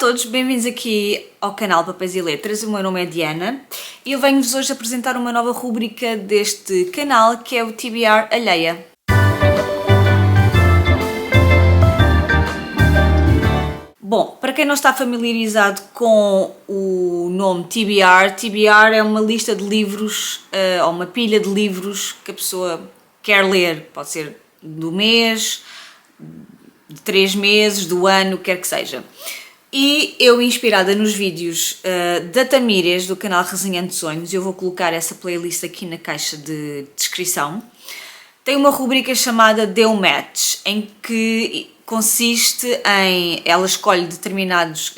todos, bem-vindos aqui ao canal Papéis e Letras. O meu nome é Diana e eu venho-vos hoje apresentar uma nova rubrica deste canal que é o TBR Alheia. Bom, para quem não está familiarizado com o nome TBR é uma lista de livros ou uma pilha de livros que a pessoa quer ler, pode ser do mês, de 3 meses, do ano, quer que seja. E eu, inspirada nos vídeos da Tamires, do canal Resenhando Sonhos, eu vou colocar essa playlist aqui na caixa de descrição, tem uma rubrica chamada Deu Match, em que consiste em, ela escolhe determinados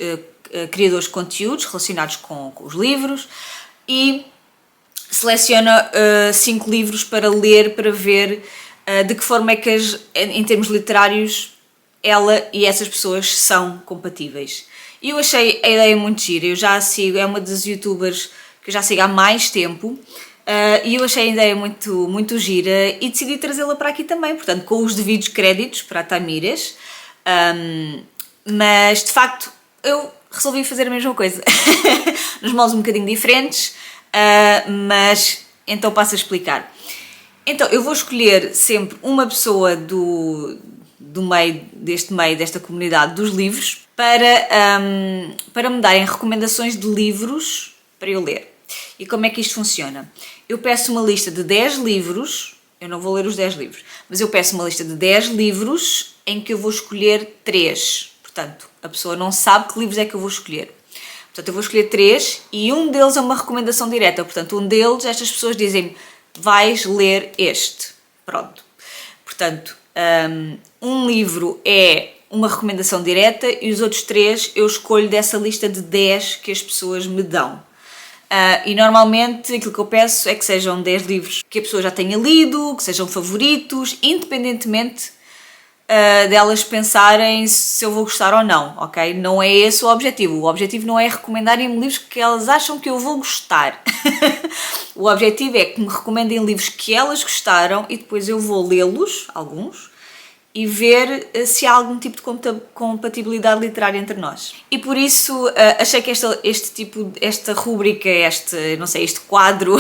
criadores de conteúdos relacionados com os livros e seleciona 5 livros para ler, para ver de que forma é que, em termos literários, ela e essas pessoas são compatíveis. E eu achei a ideia muito gira, eu já a sigo, é uma das youtubers que eu já sigo há mais tempo, e eu achei a ideia muito gira e decidi trazê-la para aqui também, portanto com os devidos créditos para a Tamires, mas de facto eu resolvi fazer a mesma coisa, nos moldes um bocadinho diferentes, mas então passo a explicar. Então eu vou escolher sempre uma pessoa desta comunidade dos livros para me darem recomendações de livros para eu ler. E como é que isto funciona? Eu peço uma lista de 10 livros, eu não vou ler os 10 livros, mas eu peço uma lista de 10 livros em que eu vou escolher 3. Portanto, a pessoa não sabe que livros é que eu vou escolher. Portanto, eu vou escolher 3 e um deles é uma recomendação direta. Portanto, um deles, estas pessoas dizem-me, vais ler este. Pronto. Portanto, um livro é uma recomendação direta e os outros 3 eu escolho dessa lista de 10 que as pessoas me dão. E normalmente aquilo que eu peço é que sejam 10 livros que a pessoa já tenha lido, que sejam favoritos, independentemente delas pensarem se eu vou gostar ou não, ok? Não é esse o objetivo. O objetivo não é recomendarem-me livros que elas acham que eu vou gostar. O objetivo é que me recomendem livros que elas gostaram e depois eu vou lê-los, alguns, e ver se há algum tipo de compatibilidade literária entre nós. E por isso achei que esta rúbrica, este quadro,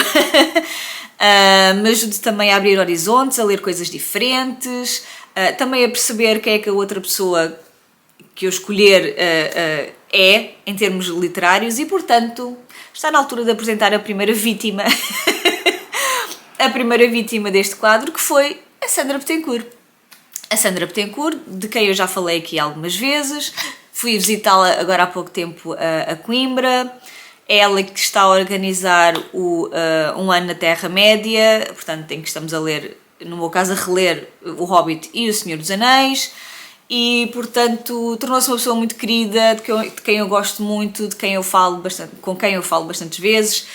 me ajude também a abrir horizontes, a ler coisas diferentes, também a perceber quem é que a outra pessoa que eu escolher é, em termos literários, e portanto está na altura de apresentar a primeira vítima, a primeira vítima deste quadro, que foi a Sandra Betancourt. A Sandra Betancourt, de quem eu já falei aqui algumas vezes, fui visitá-la agora há pouco tempo a Coimbra, é ela que está a organizar um ano na Terra-média, portanto em que estamos a ler, no meu caso a reler O Hobbit e O Senhor dos Anéis, e portanto tornou-se uma pessoa muito querida, de quem eu gosto muito, com quem eu falo bastantes vezes,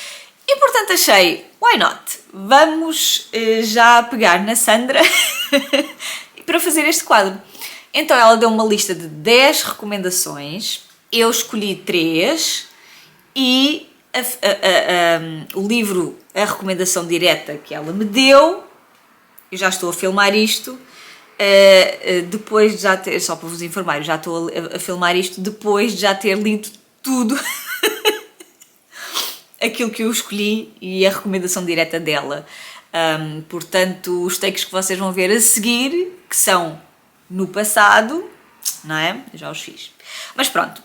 e portanto achei, why not? Vamos já pegar na Sandra para fazer este quadro. Então ela deu uma lista de 10 recomendações, eu escolhi 3 e o livro, a recomendação direta que ela me deu, eu já estou a filmar isto, depois de já ter, só para vos informar, eu já estou a filmar isto depois de já ter lido tudo aquilo que eu escolhi e a recomendação direta dela. Portanto, os takes que vocês vão ver a seguir, que são no passado, não é? Eu já os fiz. Mas pronto.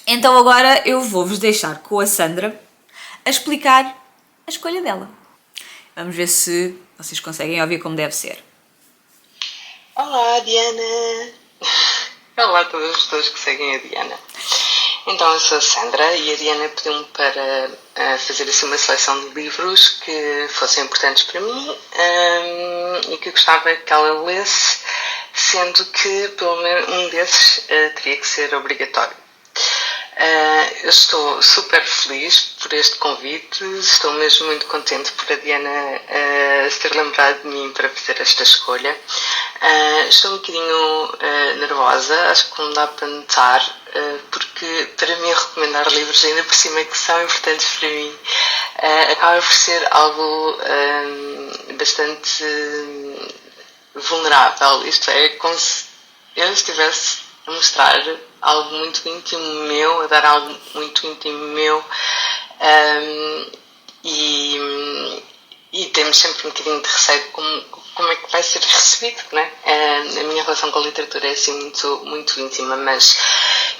Então agora eu vou-vos deixar com a Sandra a explicar a escolha dela. Vamos ver se vocês conseguem ouvir como deve ser. Olá, Diana! Olá a todas as pessoas que seguem a Diana. Então, eu sou a Sandra e a Diana pediu-me para fazer assim uma seleção de livros que fossem importantes para mim e que eu gostava que ela lesse, sendo que pelo menos um desses teria que ser obrigatório. Eu estou super feliz por este convite, estou mesmo muito contente por a Diana se ter lembrado de mim para fazer esta escolha. Estou um bocadinho nervosa, acho que não dá para notar, porque para mim recomendar livros, ainda por cima que são importantes para mim, acaba por ser algo bastante vulnerável, isto é, como se eu estivesse a mostrar algo muito íntimo meu, a dar algo muito íntimo meu, e temos sempre um bocadinho de receio de como é que vai ser recebido, né? A minha relação com a literatura é assim muito íntima, mas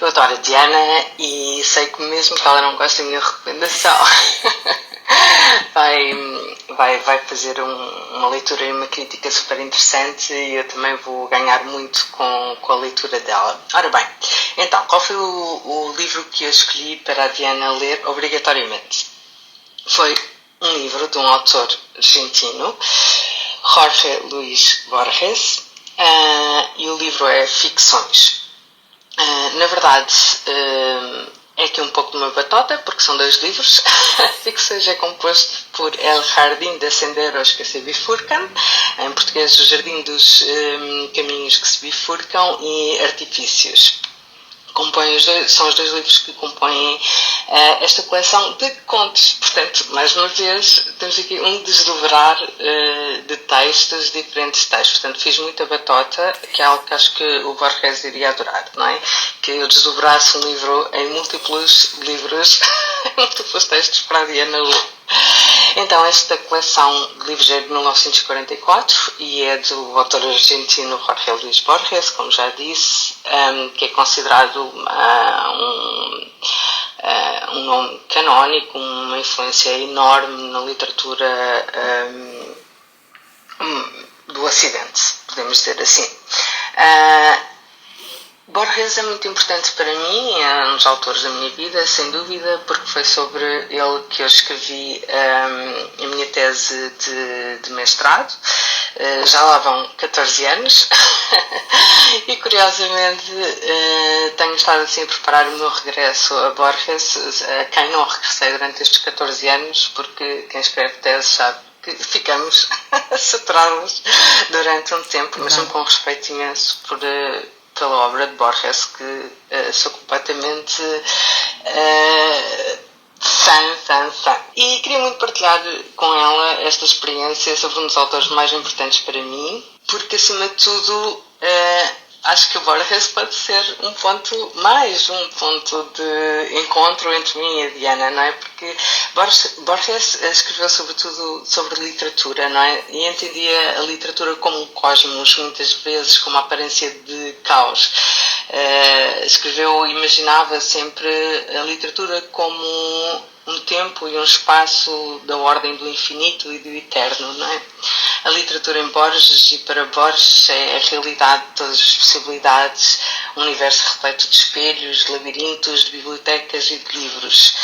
eu adoro a Diana e sei que mesmo que ela não goste da minha recomendação, vai fazer uma leitura e uma crítica super interessante, e eu também vou ganhar muito com a leitura dela. Ora bem, então, qual foi o livro que eu escolhi para a Diana ler obrigatoriamente? Foi um livro de um autor argentino, Jorge Luis Borges, e o livro é Ficções. Na verdade, é aqui um pouco de uma batota, porque são 2 livros. Ficções é composto por El Jardín de Senderos que se bifurcam, em português, o Jardim dos Caminhos que se bifurcam, e Artifícios. São os 2 livros que compõem esta coleção de contos. Portanto, mais uma vez, temos aqui um desdobrar de textos, diferentes textos. Portanto, fiz muita batota, que é algo que acho que o Borges iria adorar, não é? Que eu desdobrasse um livro em múltiplos livros, múltiplos textos para a Diana ler. Então, esta coleção de livros é de 1944 e é do autor argentino Jorge Luis Borges, como já disse, que é considerado um nome canónico, uma influência enorme na literatura do Ocidente, podemos dizer assim. Borges é muito importante para mim, é um dos autores da minha vida, sem dúvida, porque foi sobre ele que eu escrevi a minha tese de mestrado. Já lá vão 14 anos e, curiosamente, tenho estado assim a preparar o meu regresso a Borges, a quem não regressei durante estes 14 anos, porque quem escreve tese sabe que ficamos saturados durante um tempo, mas com respeito imenso pela obra de Borges, que sou completamente fã. E queria muito partilhar com ela esta experiência sobre um dos autores mais importantes para mim, porque, acima de tudo, acho que o Borges pode ser um ponto de encontro entre mim e a Diana, não é? Porque Borges escreveu sobretudo sobre literatura, não é? E entendia a literatura como um cosmos, muitas vezes como a aparência de caos. Imaginava sempre a literatura como um tempo e um espaço da ordem do infinito e do eterno, não é? A literatura em Borges e para Borges é a realidade de todas as possibilidades, um universo repleto de espelhos, labirintos, de bibliotecas e de livros.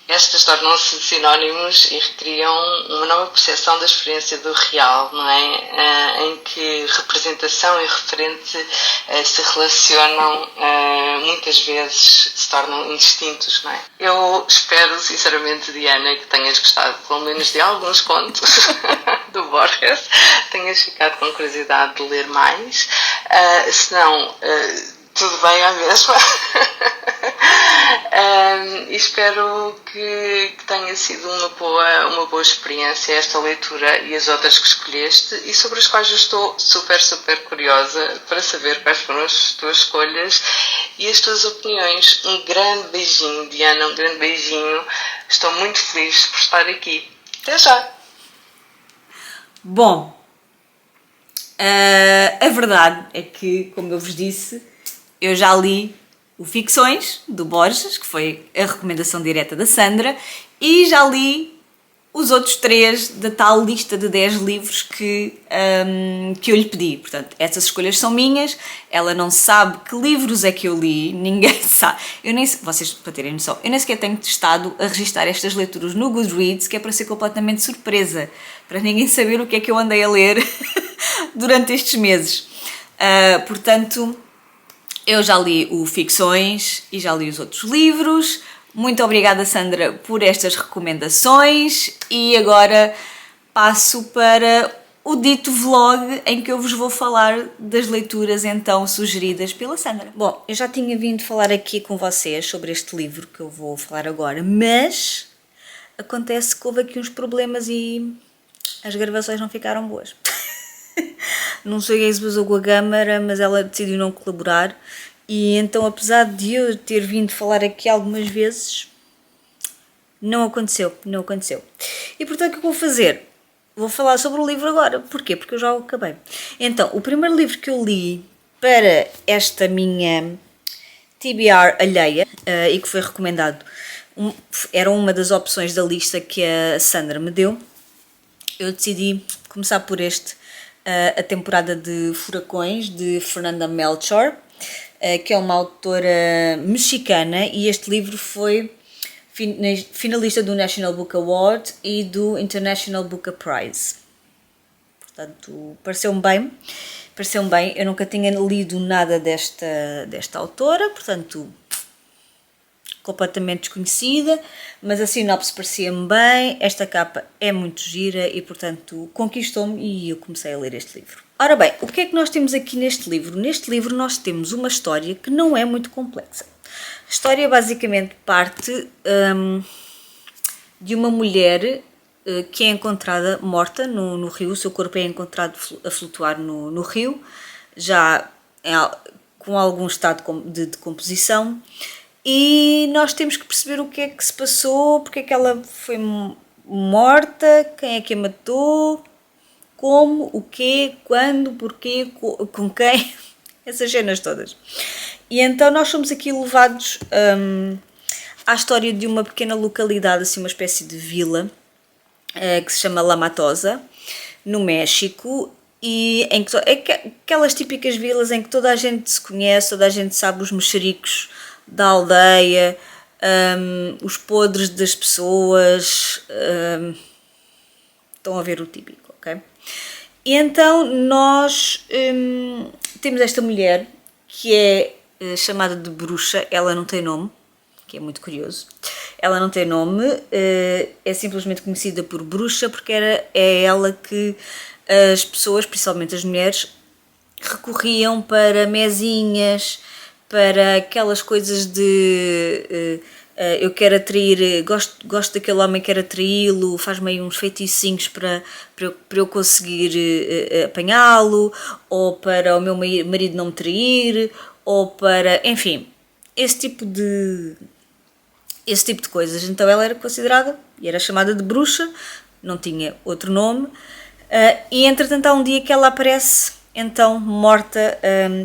Estas tornam-se sinónimos e recriam uma nova percepção da experiência do real, não é? Em que representação e referente se relacionam, muitas vezes se tornam indistintos, não é? Eu espero, sinceramente, Diana, que tenhas gostado pelo menos de alguns contos do Borges, tenhas ficado com curiosidade de ler mais, se não, tudo bem à mesma. E espero que tenha sido uma boa experiência esta leitura e as outras que escolheste, e sobre as quais eu estou super curiosa para saber quais foram as tuas escolhas e as tuas opiniões. Um grande beijinho, Diana, um grande beijinho. Estou muito feliz por estar aqui. Até já! Bom, a verdade é que, como eu vos disse, eu já li o Ficções, do Borges, que foi a recomendação direta da Sandra, e já li os outros 3 da tal lista de 10 livros que eu lhe pedi. Portanto, essas escolhas são minhas, ela não sabe que livros é que eu li, ninguém sabe. Vocês, para terem noção, eu nem sequer tenho testado a registar estas leituras no Goodreads, que é para ser completamente surpresa, para ninguém saber o que é que eu andei a ler durante estes meses. Portanto, eu já li o Ficções e já li os outros livros. Muito obrigada, Sandra, por estas recomendações, e agora passo para o dito vlog em que eu vos vou falar das leituras então sugeridas pela Sandra. Bom, eu já tinha vindo falar aqui com vocês sobre este livro que eu vou falar agora, mas acontece que houve aqui uns problemas e as gravações não ficaram boas. Não sei o que se passou com a câmara, mas ela decidiu não colaborar E então, apesar de eu ter vindo falar aqui algumas vezes, não aconteceu. E portanto, o que eu vou fazer? Vou falar sobre o livro agora. Porquê? Porque eu já o acabei. Então, o primeiro livro que eu li para esta minha TBR alheia e que foi recomendado, era uma das opções da lista que a Sandra me deu. Eu decidi começar por este, a temporada de Furacões, de Fernanda Melchor, que é uma autora mexicana, e este livro foi finalista do National Book Award e do International Booker Prize. Portanto, pareceu-me bem. Eu nunca tinha lido nada desta autora, portanto, completamente desconhecida, mas a sinopse parecia-me bem, esta capa é muito gira e, portanto, conquistou-me e eu comecei a ler este livro. Ora bem, o que é que nós temos aqui neste livro? Neste livro nós temos uma história que não é muito complexa. A história basicamente parte de uma mulher que é encontrada morta no rio, o seu corpo é encontrado a flutuar no rio, já com algum estado de decomposição, e nós temos que perceber o que é que se passou, porque é que ela foi morta, quem é que a matou, como, o quê, quando, porquê, com quem, essas cenas todas. E então nós somos aqui levados à história de uma pequena localidade, assim uma espécie de vila, que se chama La Matosa, no México, e em que aquelas típicas vilas em que toda a gente se conhece, toda a gente sabe os mexericos da aldeia, os podres das pessoas, estão a ver o típico, ok? E então nós temos esta mulher que é chamada de bruxa, ela não tem nome, que é muito curioso. Ela não tem nome, é simplesmente conhecida por bruxa porque é ela que as pessoas, principalmente as mulheres, recorriam para mezinhas, para aquelas coisas de eu quero atrair, gosto daquele homem, quero atraí-lo, faz-me aí uns feiticinhos para eu conseguir apanhá-lo, ou para o meu marido não me trair, ou para, enfim, esse tipo de coisas. Então ela era considerada e era chamada de bruxa, não tinha outro nome, e entretanto há um dia que ela aparece então morta,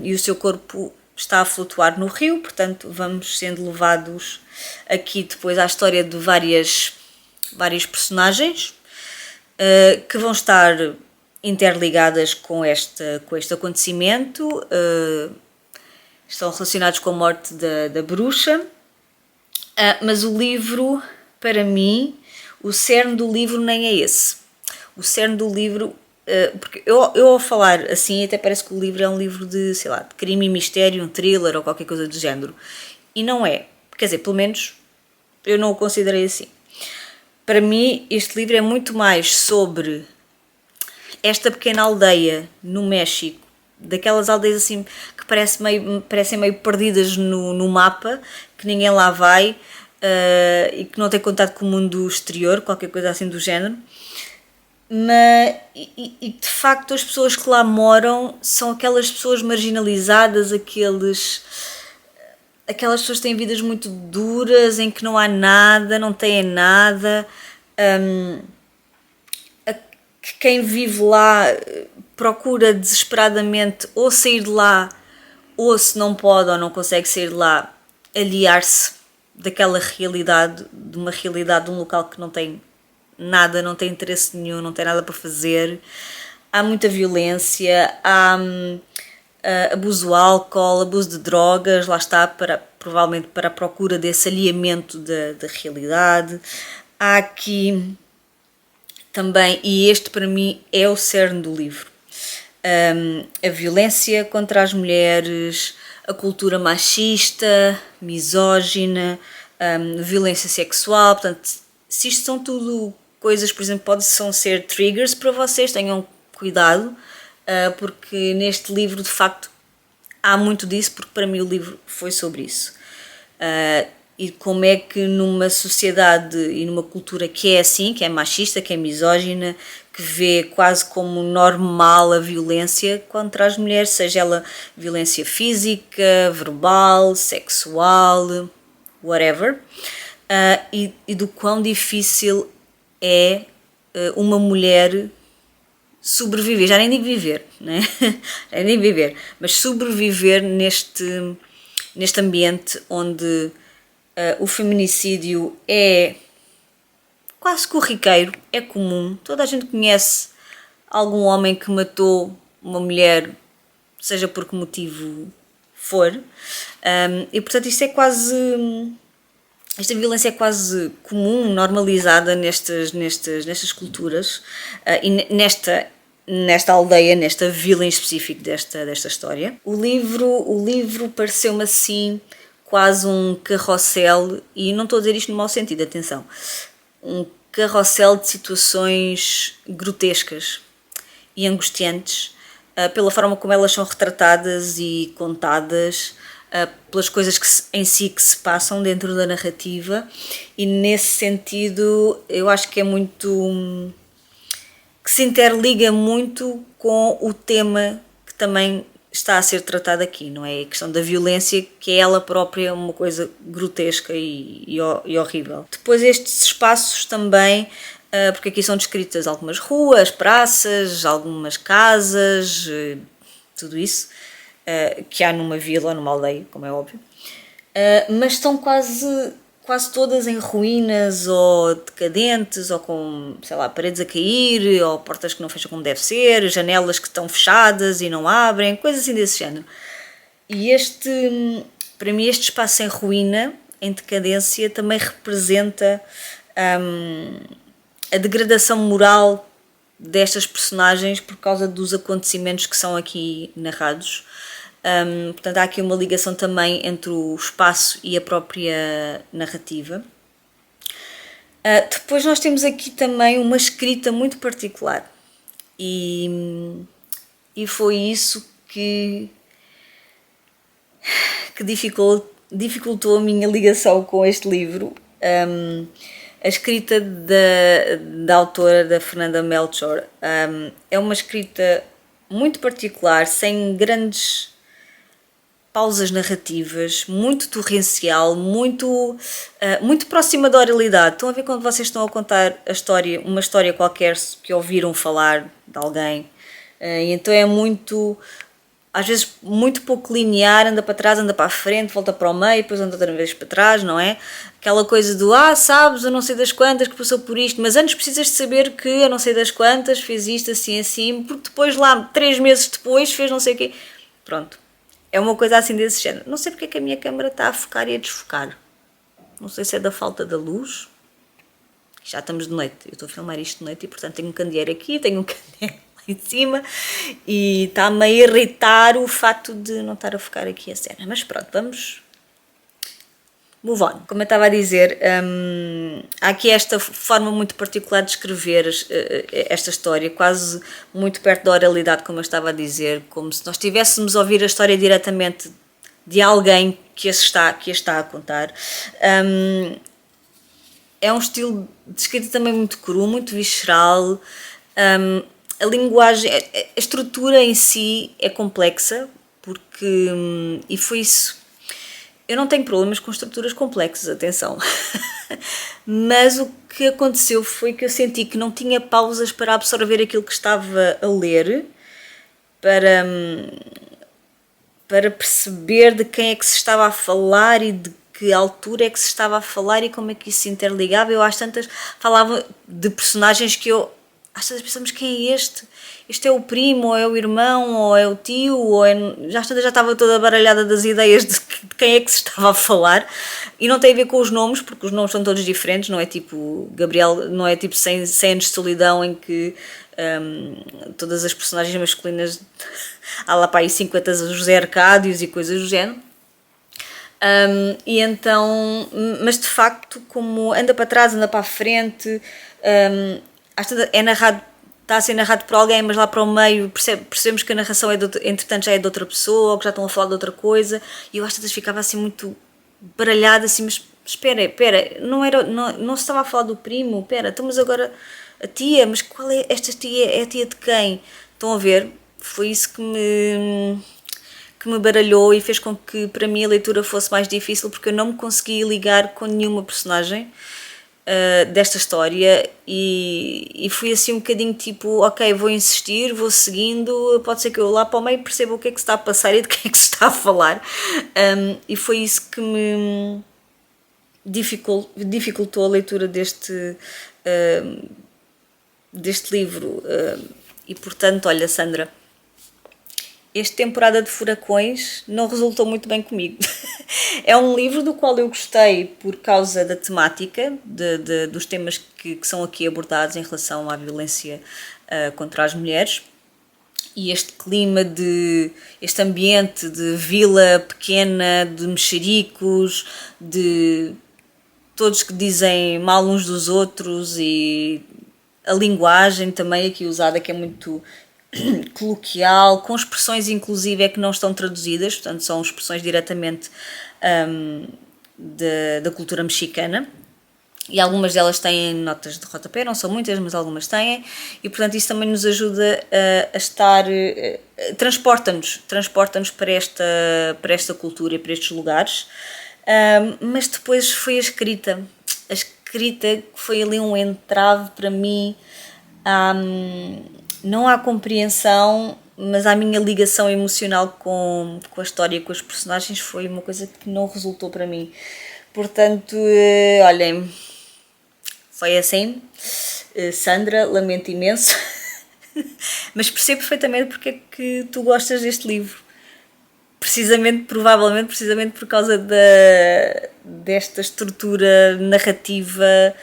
e o seu corpo está a flutuar no rio, portanto vamos sendo levados aqui depois à história de vários personagens que vão estar interligadas com este acontecimento, estão relacionados com a morte da bruxa, mas o livro, para mim, o cerne do livro nem é esse. O cerne do livro, porque eu ao falar assim até parece que o livro é um livro de, sei lá, de crime e mistério, um thriller ou qualquer coisa do género, e não é, quer dizer, pelo menos eu não o considerei assim. Para mim este livro é muito mais sobre esta pequena aldeia no México, daquelas aldeias assim que parecem meio perdidas no mapa, que ninguém lá vai, e que não tem contato com o mundo exterior, qualquer coisa assim do género. E de facto as pessoas que lá moram são aquelas pessoas marginalizadas, aquelas pessoas que têm vidas muito duras, em que não há nada, não têm nada, que quem vive lá procura desesperadamente ou sair de lá, ou se não pode ou não consegue sair de lá, aliar-se daquela realidade, de uma realidade de um local que não tem nada, não tem interesse nenhum, não tem nada para fazer. Há muita violência, há abuso do álcool, abuso de drogas, lá está, provavelmente para a procura desse alinhamento da realidade. Há aqui também, e este para mim é o cerne do livro, a violência contra as mulheres, a cultura machista, misógina, violência sexual. Portanto, se isto são tudo coisas, por exemplo, possam ser triggers para vocês, tenham cuidado, porque neste livro de facto há muito disso, porque para mim o livro foi sobre isso. E como é que numa sociedade e numa cultura que é assim, que é machista, que é misógina, que vê quase como normal a violência contra as mulheres, seja ela violência física, verbal, sexual, whatever, e do quão difícil é uma mulher sobreviver, já nem digo viver, né? Já nem digo viver, mas sobreviver neste ambiente onde o feminicídio é quase corriqueiro, é comum, toda a gente conhece algum homem que matou uma mulher, seja por que motivo for, e portanto isto é quase, esta violência é quase comum, normalizada nestas culturas, e nesta aldeia, nesta vila em específico desta história. O livro pareceu-me assim quase um carrossel, e não estou a dizer isto no mau sentido, atenção, um carrossel de situações grotescas e angustiantes, pela forma como elas são retratadas e contadas, pelas coisas em si que se passam dentro da narrativa, e nesse sentido eu acho que é muito, que se interliga muito com o tema que também está a ser tratado aqui, não é? A questão da violência, que é ela própria uma coisa grotesca e horrível. Depois estes espaços também, porque aqui são descritas algumas ruas, praças, algumas casas, tudo isso, que há numa vila ou numa aldeia, como é óbvio, mas estão quase todas em ruínas ou decadentes, ou com, sei lá, paredes a cair, ou portas que não fecham como deve ser, janelas que estão fechadas e não abrem, coisas assim desse género. E para mim, este espaço em ruína, em decadência, também representa a degradação moral destas personagens por causa dos acontecimentos que são aqui narrados. Portanto, há aqui uma ligação também entre o espaço e a própria narrativa. Depois nós temos aqui também uma escrita muito particular, e foi isso que dificultou a minha ligação com este livro. A escrita da autora, da Fernanda Melchor, é uma escrita muito particular, sem grandes pausas narrativas, muito torrencial, muito próxima da oralidade. Estão a ver quando vocês estão a contar uma história qualquer que ouviram falar de alguém, e então é muito, às vezes muito pouco linear, anda para trás, anda para a frente, volta para o meio, depois anda outra vez para trás, não é? Aquela coisa do, sabes, eu não sei das quantas que passou por isto, mas antes precisas de saber que eu não sei das quantas fez isto assim, porque depois lá, 3 meses depois, fez não sei o quê. Pronto. É uma coisa assim desse género. Não sei porque é que a minha câmera está a focar e a desfocar. Não sei se é da falta da luz. Já estamos de noite. Eu estou a filmar isto de noite e, portanto, tenho um candeeiro aqui, tenho um candeeiro lá em cima, e está-me a irritar o facto de não estar a focar aqui a cena. Mas pronto, vamos move on. Como eu estava a dizer, há aqui esta forma muito particular de escrever esta história, quase muito perto da oralidade, como eu estava a dizer, como se nós estivéssemos a ouvir a história diretamente de alguém que a está a contar. É um estilo de escrita também muito cru, muito visceral. A linguagem, a estrutura em si é complexa, porque, e foi isso. Eu não tenho problemas com estruturas complexas, atenção, mas o que aconteceu foi que eu senti que não tinha pausas para absorver aquilo que estava a ler, para perceber de quem é que se estava a falar e de que altura é que se estava a falar e como é que isso se interligava. Eu às tantas falava de personagens que eu às tantas pensamos, quem é este? Este é o primo, ou é o irmão, ou é o tio, ou é... já estava toda baralhada das ideias de quem é que se estava a falar, e não tem a ver com os nomes, porque os nomes são todos diferentes, não é tipo Gabriel, não é tipo 100 anos de solidão em que todas as personagens masculinas há lá para aí 50 José Arcádios e coisas do género. E então, mas de facto, como anda para trás, anda para a frente, é narrado, está a ser narrado por alguém, mas lá para o meio percebemos que a narração entretanto já é de outra pessoa, ou que já estão a falar de outra coisa, e eu às vezes ficava assim muito baralhada, assim, mas espera, não se estava a falar do primo, então, mas agora a tia, mas qual é esta tia? É a tia de quem? Estão a ver? Foi isso que me baralhou e fez com que para mim a leitura fosse mais difícil, porque eu não me conseguia ligar com nenhuma personagem desta história e fui assim um bocadinho tipo, ok, vou insistir, vou seguindo, pode ser que eu lá para o meio perceba o que é que se está a passar e de quem é que se está a falar, e foi isso que me dificultou a leitura deste livro, e portanto, olha, Sandra, esta temporada de furacões não resultou muito bem comigo. É um livro do qual eu gostei por causa da temática, dos temas que são aqui abordados em relação à violência contra as mulheres, e este clima este ambiente de vila pequena, de mexericos, de todos que dizem mal uns dos outros, e a linguagem também aqui usada, que é muito coloquial, com expressões inclusive que não estão traduzidas, portanto são expressões diretamente da cultura mexicana, e algumas delas têm notas de rodapé, não são muitas, mas algumas têm, e portanto isso também nos ajuda a estar, transporta-nos para esta cultura e para estes lugares, mas depois foi a escrita que foi ali um entrave para mim, não há compreensão, mas a minha ligação emocional com a história e com os personagens foi uma coisa que não resultou para mim. Portanto, olhem, foi assim. Sandra, lamento imenso, mas percebo perfeitamente porque é que tu gostas deste livro. Provavelmente por causa desta estrutura narrativa,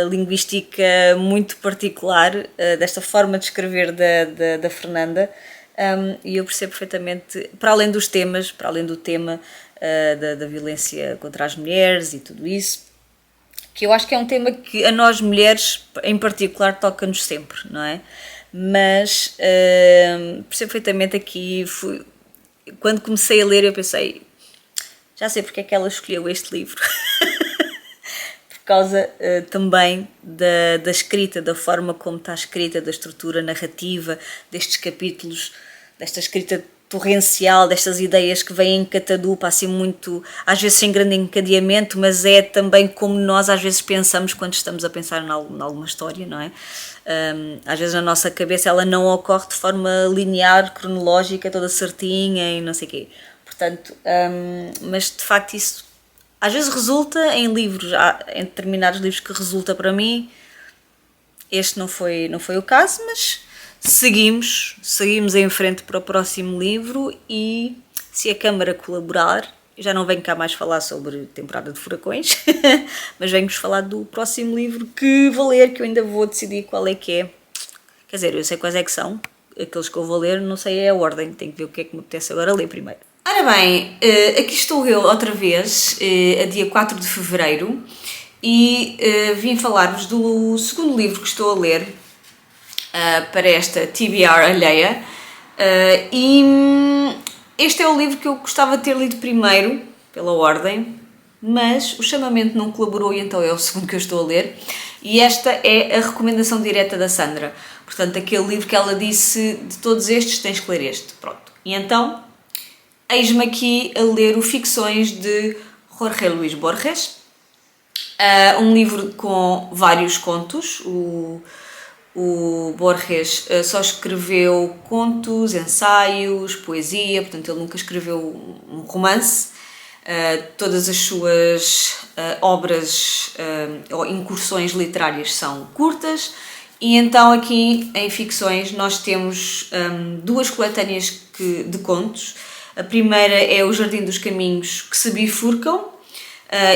linguística muito particular, desta forma de escrever da Fernanda, e eu percebo perfeitamente, para além do tema da violência contra as mulheres e tudo isso, que eu acho que é um tema que a nós mulheres em particular toca-nos sempre, não é? Mas percebo perfeitamente aqui, quando comecei a ler eu pensei, já sei porque é que ela escolheu este livro. Por causa também da escrita, da forma como está escrita, da estrutura narrativa destes capítulos, desta escrita torrencial, destas ideias que vêm em catadupa, assim muito, às vezes sem grande encadeamento, mas é também como nós às vezes pensamos quando estamos a pensar em alguma história, não é? Às vezes na nossa cabeça ela não ocorre de forma linear, cronológica, toda certinha e não sei o quê. Portanto, mas de facto isso às vezes resulta em livros, em determinados livros que resulta para mim. Este não foi o caso, mas seguimos em frente para o próximo livro, e se a Câmara colaborar, já não venho cá mais falar sobre temporada de furacões, mas venho-vos falar do próximo livro que vou ler, que eu ainda vou decidir qual é que é. Quer dizer, eu sei quais é que são, aqueles que eu vou ler, não sei a ordem, tenho que ver o que é que me apetece agora ler primeiro. Ora bem, aqui estou eu outra vez, a dia 4 de fevereiro, e vim falar-vos do segundo livro que estou a ler para esta TBR alheia, e este é o livro que eu gostava de ter lido primeiro, pela ordem, mas o chamamento não colaborou e então é o segundo que eu estou a ler, e esta é a recomendação direta da Sandra, portanto aquele livro que ela disse, de todos estes tens que ler este, pronto, e então eis-me aqui a ler o Ficções de Jorge Luis Borges, um livro com vários contos. O Borges só escreveu contos, ensaios, poesia, portanto ele nunca escreveu um romance. Todas as suas obras ou incursões literárias são curtas, e então aqui em Ficções nós temos duas coletâneas de contos. A primeira é O Jardim dos Caminhos que se bifurcam,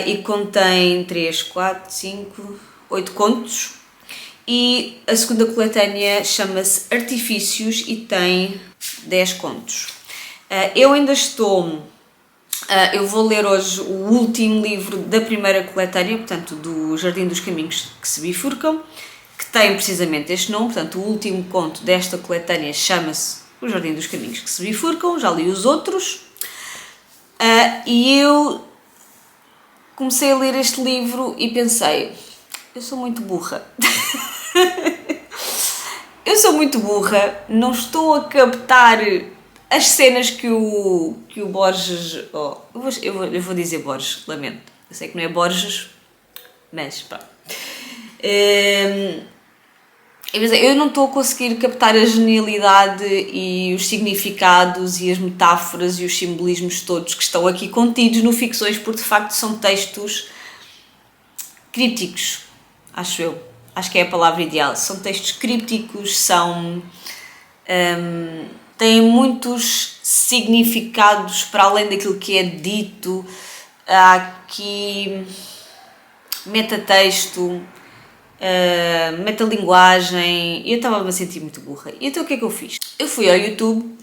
e contém 3, 4, 5, 8 contos. E a segunda coletânea chama-se Artifícios e tem 10 contos. Eu ainda eu vou ler hoje o último livro da primeira coletânea, portanto do Jardim dos Caminhos que se bifurcam, que tem precisamente este nome, portanto o último conto desta coletânea chama-se O Jardim dos Caminhos que se bifurcam, já li os outros, e eu comecei a ler este livro e pensei, eu sou muito burra, Eu sou muito burra, não estou a captar as cenas que o Borges... Oh, eu vou dizer Borges, lamento. Eu sei que não é Borges, mas pá. Eu não estou a conseguir captar a genialidade e os significados e as metáforas e os simbolismos todos que estão aqui contidos no Ficções, porque de facto são textos crípticos, acho eu. Acho que é a palavra ideal. São textos crípticos, têm muitos significados para além daquilo que é dito. Há aqui metatexto, metalinguagem, e eu estava-me a sentir muito burra. E então o que é que eu fiz? Eu fui ao YouTube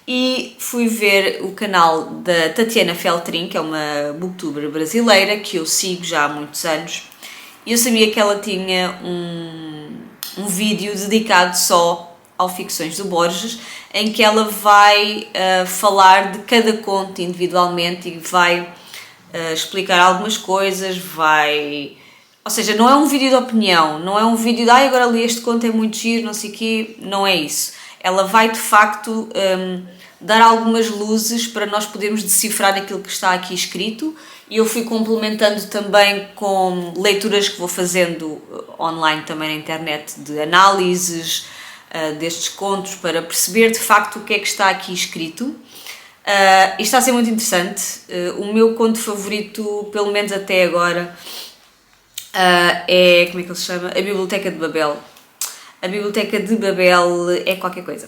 e fui ver o canal da Tatiana Feltrin, que é uma booktuber brasileira que eu sigo já há muitos anos, e eu sabia que ela tinha um vídeo dedicado só ao Ficções do Borges, em que ela vai falar de cada conto individualmente e vai explicar algumas coisas, ou seja, não é um vídeo de opinião, não é um vídeo de agora li este conto, é muito giro, não sei o quê, não é isso. Ela vai de facto dar algumas luzes para nós podermos decifrar aquilo que está aqui escrito, e eu fui complementando também com leituras que vou fazendo online também na internet, de análises destes contos, para perceber de facto o que é que está aqui escrito. Isto está a ser muito interessante. O meu conto favorito, pelo menos até agora, é, como é que ele se chama? A Biblioteca de Babel. A Biblioteca de Babel é qualquer coisa.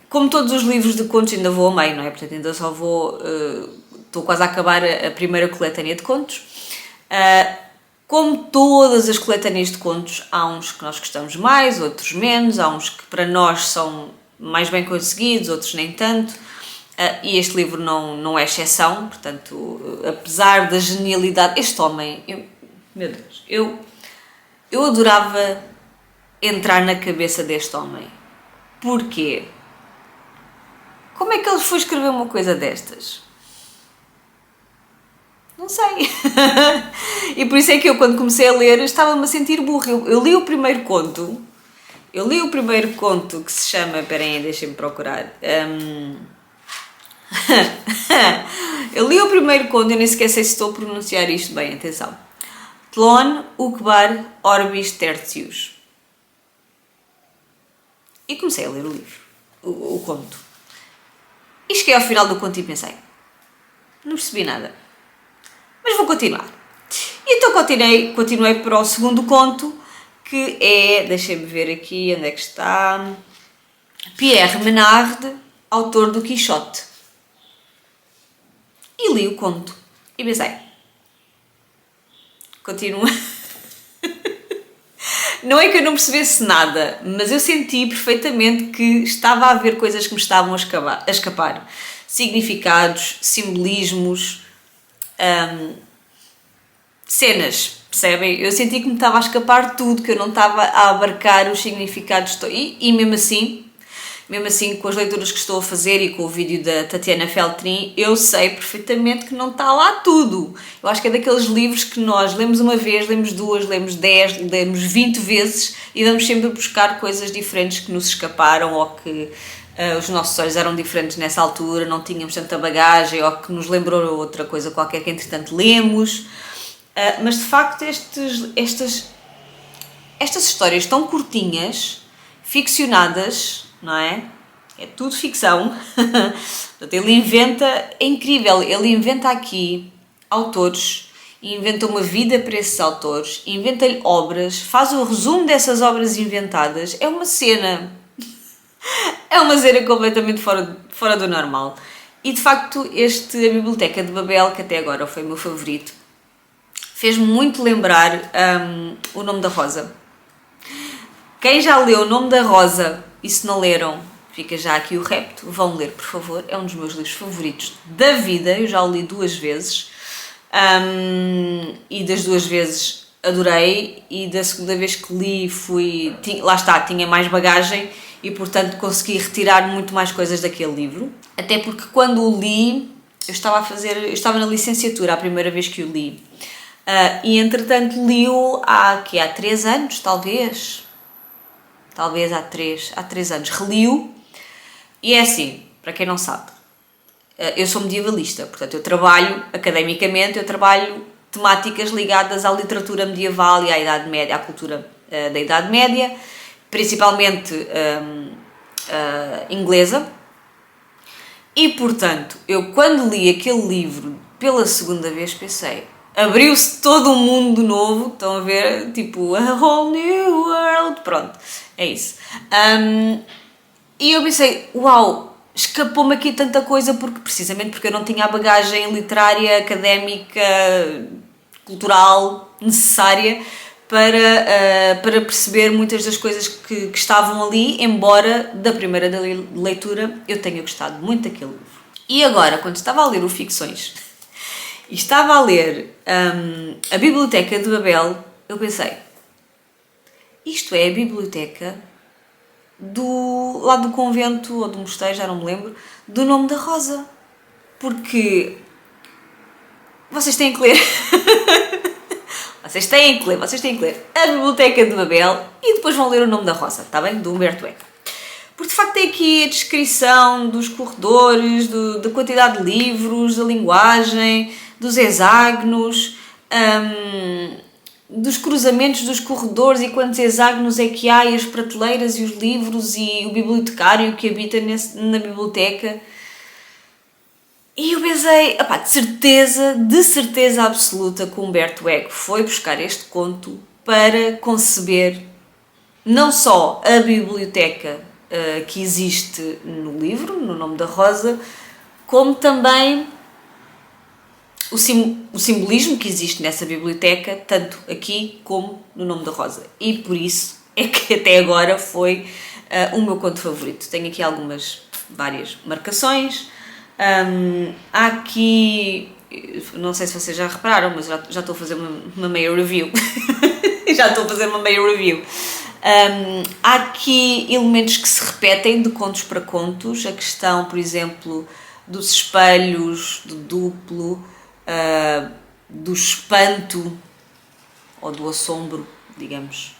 Como todos os livros de contos, ainda vou a meio, não é? Portanto, ainda só vou... estou quase a acabar a primeira coletânea de contos. Como todas as coletâneas de contos, há uns que nós gostamos mais, outros menos, há uns que para nós são mais bem conseguidos, outros nem tanto. E este livro não é exceção, portanto, apesar da genialidade... Este homem, meu Deus, eu adorava entrar na cabeça deste homem. Porquê? Como é que ele foi escrever uma coisa destas? Não sei. E por isso é que eu, quando comecei a ler, estava-me a sentir burra. Eu li o primeiro conto. Que se chama... Esperem aí, deixem-me procurar. Eu li o primeiro conto, eu nem sequer sei se estou a pronunciar isto bem, atenção. Tlon Uqbar Orbis Tertius. E comecei a ler o livro, o conto. E cheguei ao final do conto e pensei, não percebi nada, mas vou continuar. E então continuei para o segundo conto, que é, deixem-me ver aqui onde é que está, Pierre Menard, autor do Quixote. E li o conto e pensei, continua. Não é que eu não percebesse nada, mas eu senti perfeitamente que estava a haver coisas que me estavam a escapar. Significados, simbolismos, cenas, percebem? Eu senti que me estava a escapar tudo, que eu não estava a abarcar os significados. E mesmo assim, com as leituras que estou a fazer e com o vídeo da Tatiana Feltrin, eu sei perfeitamente que não está lá tudo. Eu acho que é daqueles livros que nós lemos uma vez, lemos duas, lemos 10, lemos 20 vezes e vamos sempre buscar coisas diferentes que nos escaparam, ou que os nossos olhos eram diferentes nessa altura, não tínhamos tanta bagagem, ou que nos lembrou outra coisa qualquer que entretanto lemos. Mas de facto estas histórias tão curtinhas, ficcionadas, não é? É tudo ficção. Portanto, ele inventa, é incrível, ele inventa aqui autores, inventa uma vida para esses autores, inventa-lhe obras, faz o resumo dessas obras inventadas. É uma cena completamente fora do normal. E de facto, a Biblioteca de Babel, que até agora foi o meu favorito, fez-me muito lembrar O Nome da Rosa. Quem já leu O Nome da Rosa, e se não leram, fica já aqui o repto, vão ler, por favor. É um dos meus livros favoritos da vida, eu já o li 2 vezes, e das 2 vezes adorei, e da segunda vez que li tinha mais bagagem e portanto consegui retirar muito mais coisas daquele livro, até porque quando o li, eu estava na licenciatura a primeira vez que o li. E entretanto li-o há 3 anos, talvez há 3 anos, reli-o, e é assim, para quem não sabe, eu sou medievalista, portanto eu trabalho academicamente, eu trabalho temáticas ligadas à literatura medieval e à Idade Média, à cultura da Idade Média, principalmente inglesa, e portanto, eu quando li aquele livro pela segunda vez pensei, abriu-se todo um mundo novo, estão a ver? Tipo, a whole new world, pronto, é isso. E eu pensei, uau, escapou-me aqui tanta coisa, precisamente porque eu não tinha a bagagem literária, académica, cultural necessária para perceber muitas das coisas que estavam ali, embora da primeira leitura eu tenha gostado muito daquele livro. E agora, quando estava a ler o Ficções e estava a ler a Biblioteca de Babel, eu pensei, isto é a biblioteca lá do convento ou do mosteiro, já não me lembro, do Nome da Rosa. Porque vocês têm que ler. Vocês têm que ler a Biblioteca de Babel e depois vão ler o Nome da Rosa, está bem? Do Humberto Eco. Porque de facto tem aqui a descrição dos corredores, da quantidade de livros, da linguagem, dos hexágonos, dos cruzamentos dos corredores e quantos hexágonos é que há, e as prateleiras e os livros e o bibliotecário que habita na biblioteca. E eu pensei, de certeza absoluta que Humberto Eco foi buscar este conto para conceber não só a biblioteca que existe no livro, no Nome da Rosa, como também o simbolismo que existe nessa biblioteca, tanto aqui como no Nome da Rosa. E por isso é que até agora foi o meu conto favorito. Tenho aqui várias marcações. Há aqui, não sei se vocês já repararam, mas já estou a fazer uma meia review. Há aqui elementos que se repetem de contos para contos. A questão, por exemplo, dos espelhos, do duplo, do espanto ou do assombro, digamos.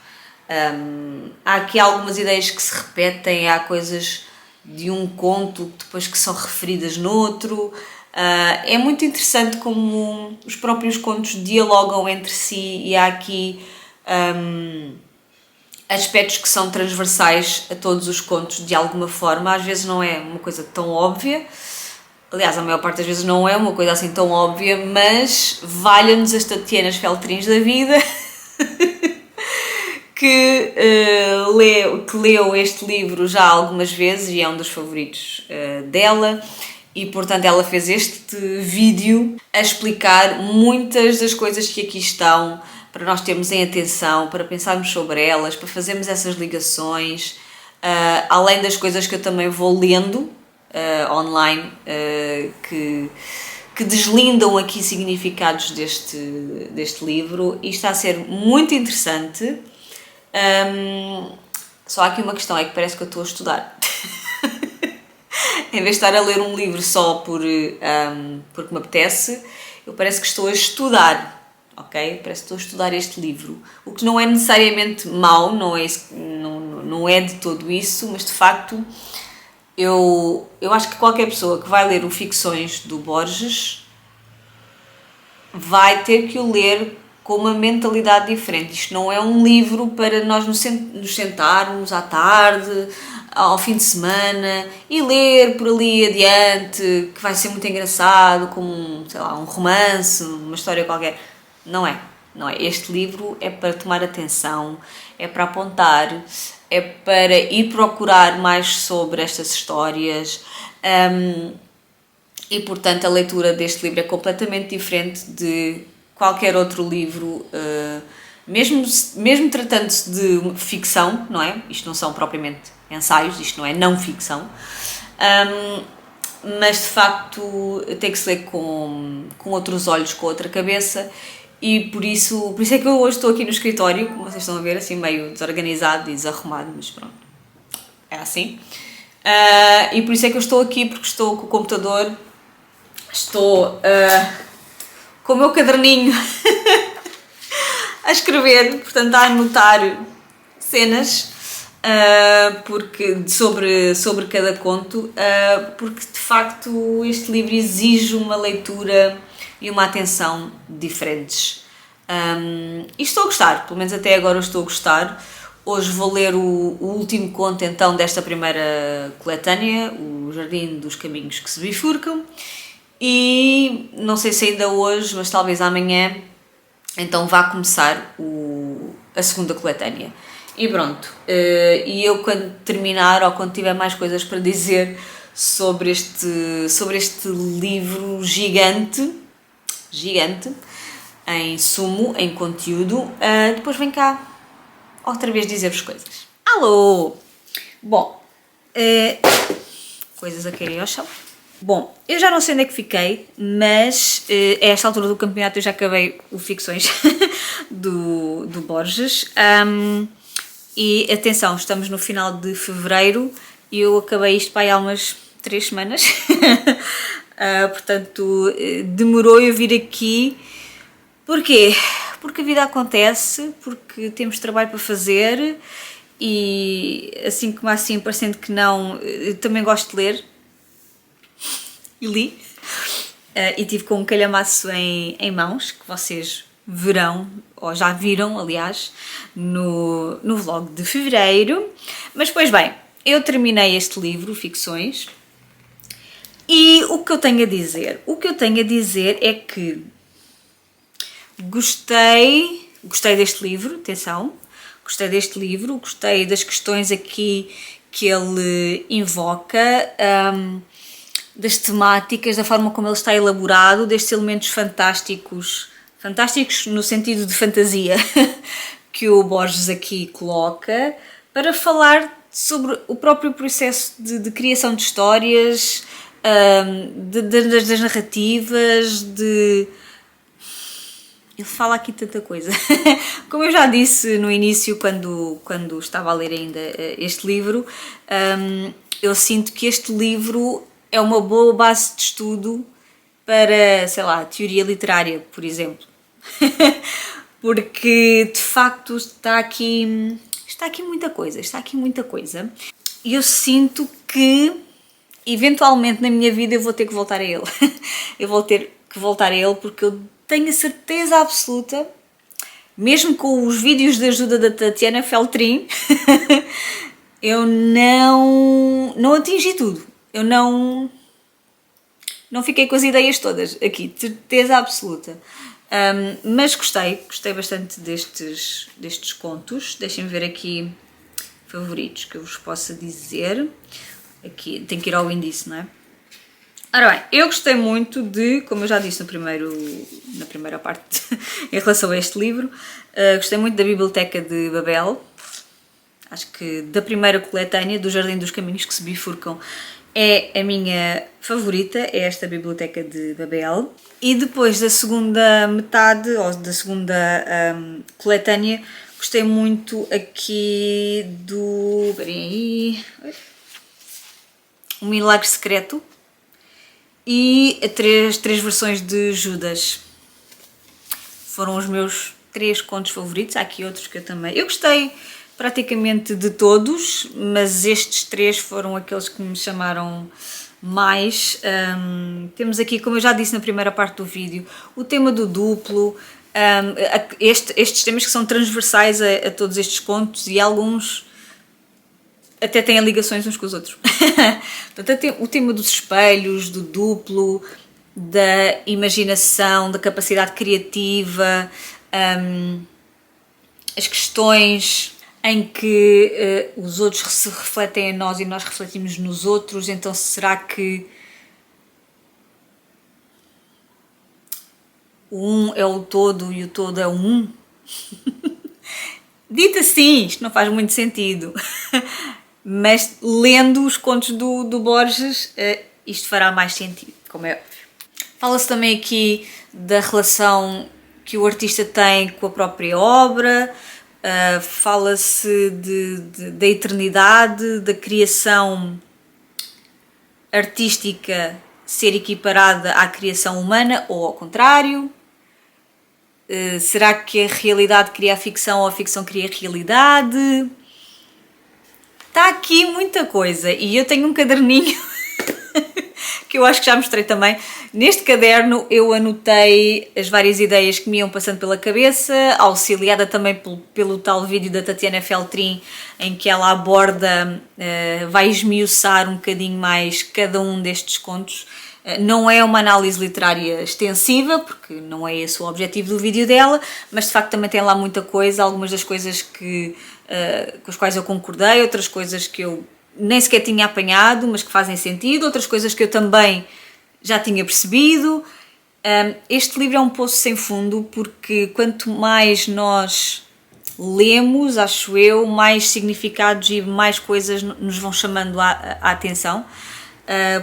Há aqui algumas ideias que se repetem, há coisas de um conto depois que são referidas noutro. É muito interessante como os próprios contos dialogam entre si, e há aqui aspectos que são transversais a todos os contos de alguma forma. Às vezes não é uma coisa tão óbvia, aliás, a maior parte das vezes não é uma coisa assim tão óbvia, mas valha-nos as Tatianas Feltrins da vida que leu este livro já algumas vezes e é um dos favoritos dela, e portanto ela fez este vídeo a explicar muitas das coisas que aqui estão, para nós termos em atenção, para pensarmos sobre elas, para fazermos essas ligações, além das coisas que eu também vou lendo online, que deslindam aqui significados deste livro, e está a ser muito interessante. Só há aqui uma questão, é que parece que eu estou a estudar. Em vez de estar a ler um livro só porque me apetece, eu parece que estou a estudar. Ok? Parece que estou a estudar este livro, o que não é necessariamente mau, não é de todo isso, mas de facto eu acho que qualquer pessoa que vai ler o Ficções do Borges vai ter que o ler com uma mentalidade diferente. Isto não é um livro para nós nos sentarmos à tarde, ao fim de semana, e ler por ali adiante, que vai ser muito engraçado, como um romance, uma história qualquer. Não é. Este livro é para tomar atenção, é para apontar, é para ir procurar mais sobre estas histórias, e portanto a leitura deste livro é completamente diferente de qualquer outro livro, mesmo tratando-se de ficção, não é? Isto não são propriamente ensaios, isto não é não ficção, mas de facto tem que se ler com outros olhos, com outra cabeça. E por isso é que eu hoje estou aqui no escritório, como vocês estão a ver, assim meio desorganizado e desarrumado, mas pronto, é assim. E por isso é que eu estou aqui, porque estou com o computador, estou com o meu caderninho a escrever, portanto a anotar cenas porque, sobre cada conto, porque de facto este livro exige uma leitura e uma atenção diferentes. E estou a gostar, pelo menos até agora eu estou a gostar. Hoje vou ler o último conto então desta primeira coletânea, O Jardim dos Caminhos que se Bifurcam, e não sei se ainda hoje, mas talvez amanhã, então vá começar a segunda coletânea. E pronto, e eu quando terminar ou quando tiver mais coisas para dizer sobre este livro gigante, em sumo, em conteúdo, depois vem cá outra vez dizer-vos coisas. Alô! Bom, coisas a cair ao chão. Bom, eu já não sei onde é que fiquei, mas a esta altura do campeonato eu já acabei o Ficções do Borges. E atenção, estamos no final de fevereiro e eu acabei isto para aí há umas 3 semanas. Portanto, demorou eu vir aqui. Porquê? Porque a vida acontece, porque temos trabalho para fazer e assim como assim, parecendo que não, eu também gosto de ler e li. E tive com um calhamaço em mãos, que vocês verão, ou já viram, aliás, no vlog de fevereiro. Mas, pois bem, eu terminei este livro, Ficções, e o que eu tenho a dizer? O que eu tenho a dizer é que gostei deste livro, atenção, gostei deste livro, gostei das questões aqui que ele invoca, das temáticas, da forma como ele está elaborado, destes elementos fantásticos no sentido de fantasia, que o Borges aqui coloca, para falar sobre o próprio processo de criação de histórias, das narrativas, ele fala aqui tanta coisa. Como eu já disse no início, quando estava a ler ainda este livro, eu sinto que este livro é uma boa base de estudo para, sei lá, teoria literária, por exemplo. Porque, de facto, está aqui muita coisa, E eu sinto que, eventualmente, na minha vida eu vou ter que voltar a ele. Eu vou ter que voltar a ele porque eu tenho a certeza absoluta, mesmo com os vídeos de ajuda da Tatiana Feltrin, eu não atingi tudo. Eu não fiquei com as ideias todas aqui, de certeza absoluta. Mas gostei bastante destes contos. Deixem-me ver aqui favoritos que eu vos possa dizer. Aqui tem que ir ao índice, não é? Ora bem, eu gostei muito como eu já disse na primeira parte em relação a este livro, gostei muito da Biblioteca de Babel. Acho que da primeira coletânea, do Jardim dos Caminhos que se Bifurcam, é a minha favorita, é esta Biblioteca de Babel. E depois da segunda metade, ou da segunda coletânea, gostei muito aqui do... Esperem aí... O Milagre Secreto e três versões de Judas. Foram os meus 3 contos favoritos. Há aqui outros que eu também... Eu gostei praticamente de todos, mas estes 3 foram aqueles que me chamaram mais. Temos aqui, como eu já disse na primeira parte do vídeo, o tema do duplo, estes temas que são transversais a todos estes contos e alguns até têm ligações uns com os outros. Portanto, o tema dos espelhos, do duplo, da imaginação, da capacidade criativa, as questões em que os outros se refletem em nós e nós refletimos nos outros. Então será que o um é o todo e o todo é o um? Dito assim, isto não faz muito sentido, mas lendo os contos do Borges, isto fará mais sentido, como é óbvio. Fala-se também aqui da relação que o artista tem com a própria obra, fala-se da eternidade, da criação artística ser equiparada à criação humana ou ao contrário. Será que a realidade cria a ficção ou a ficção cria a realidade? Está aqui muita coisa e eu tenho um caderninho que eu acho que já mostrei também. Neste caderno eu anotei as várias ideias que me iam passando pela cabeça, auxiliada também pelo tal vídeo da Tatiana Feltrin, em que ela aborda, vai esmiuçar um bocadinho mais cada um destes contos. Não é uma análise literária extensiva, porque não é esse o objetivo do vídeo dela, mas de facto também tem lá muita coisa, algumas das coisas com as quais eu concordei, outras coisas que eu nem sequer tinha apanhado, mas que fazem sentido, outras coisas que eu também já tinha percebido. Este livro é um poço sem fundo, porque quanto mais nós lemos, acho eu, mais significados e mais coisas nos vão chamando a atenção.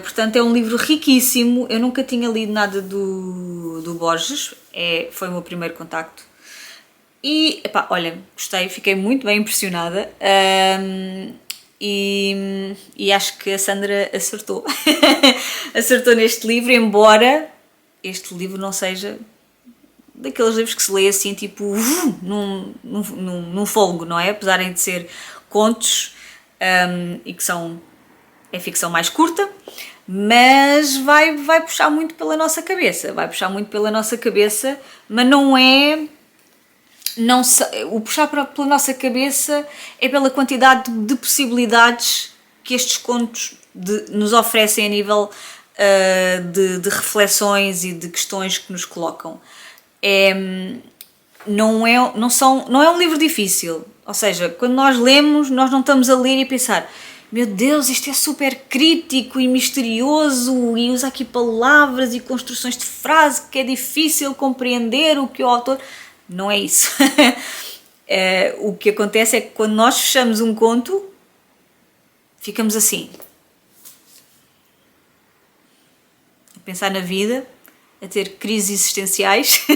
Portanto, é um livro riquíssimo. Eu nunca tinha lido nada do Borges, foi o meu primeiro contacto. E, epá, olha, gostei, fiquei muito bem impressionada. E acho que a Sandra acertou. Acertou neste livro, embora este livro não seja daqueles livros que se lê assim, tipo, num fôlego, não é? Apesar de ser contos e que é ficção mais curta, mas vai puxar muito pela nossa cabeça, mas não é... o puxar pela nossa cabeça é pela quantidade de possibilidades que estes contos nos oferecem a nível de reflexões e de questões que nos colocam. Não é um livro difícil, ou seja, quando nós lemos, nós não estamos a ler e a pensar: meu Deus, isto é super crítico e misterioso e usa aqui palavras e construções de frase que é difícil compreender o que o autor... Não é isso. O que acontece é que quando nós fechamos um conto, ficamos assim, a pensar na vida, a ter crises existenciais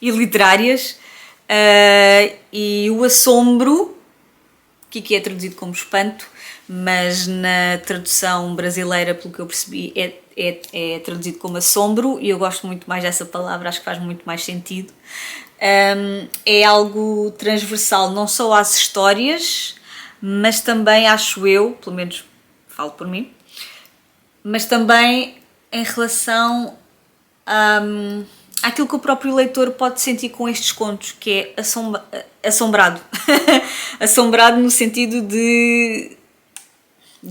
e literárias, e o assombro, que aqui é traduzido como espanto, mas na tradução brasileira, pelo que eu percebi, é traduzido como assombro, e eu gosto muito mais dessa palavra, acho que faz muito mais sentido. É algo transversal não só às histórias, mas também, acho eu, pelo menos falo por mim, mas também em relação àquilo que o próprio leitor pode sentir com estes contos, que é assombrado. Assombrado no sentido de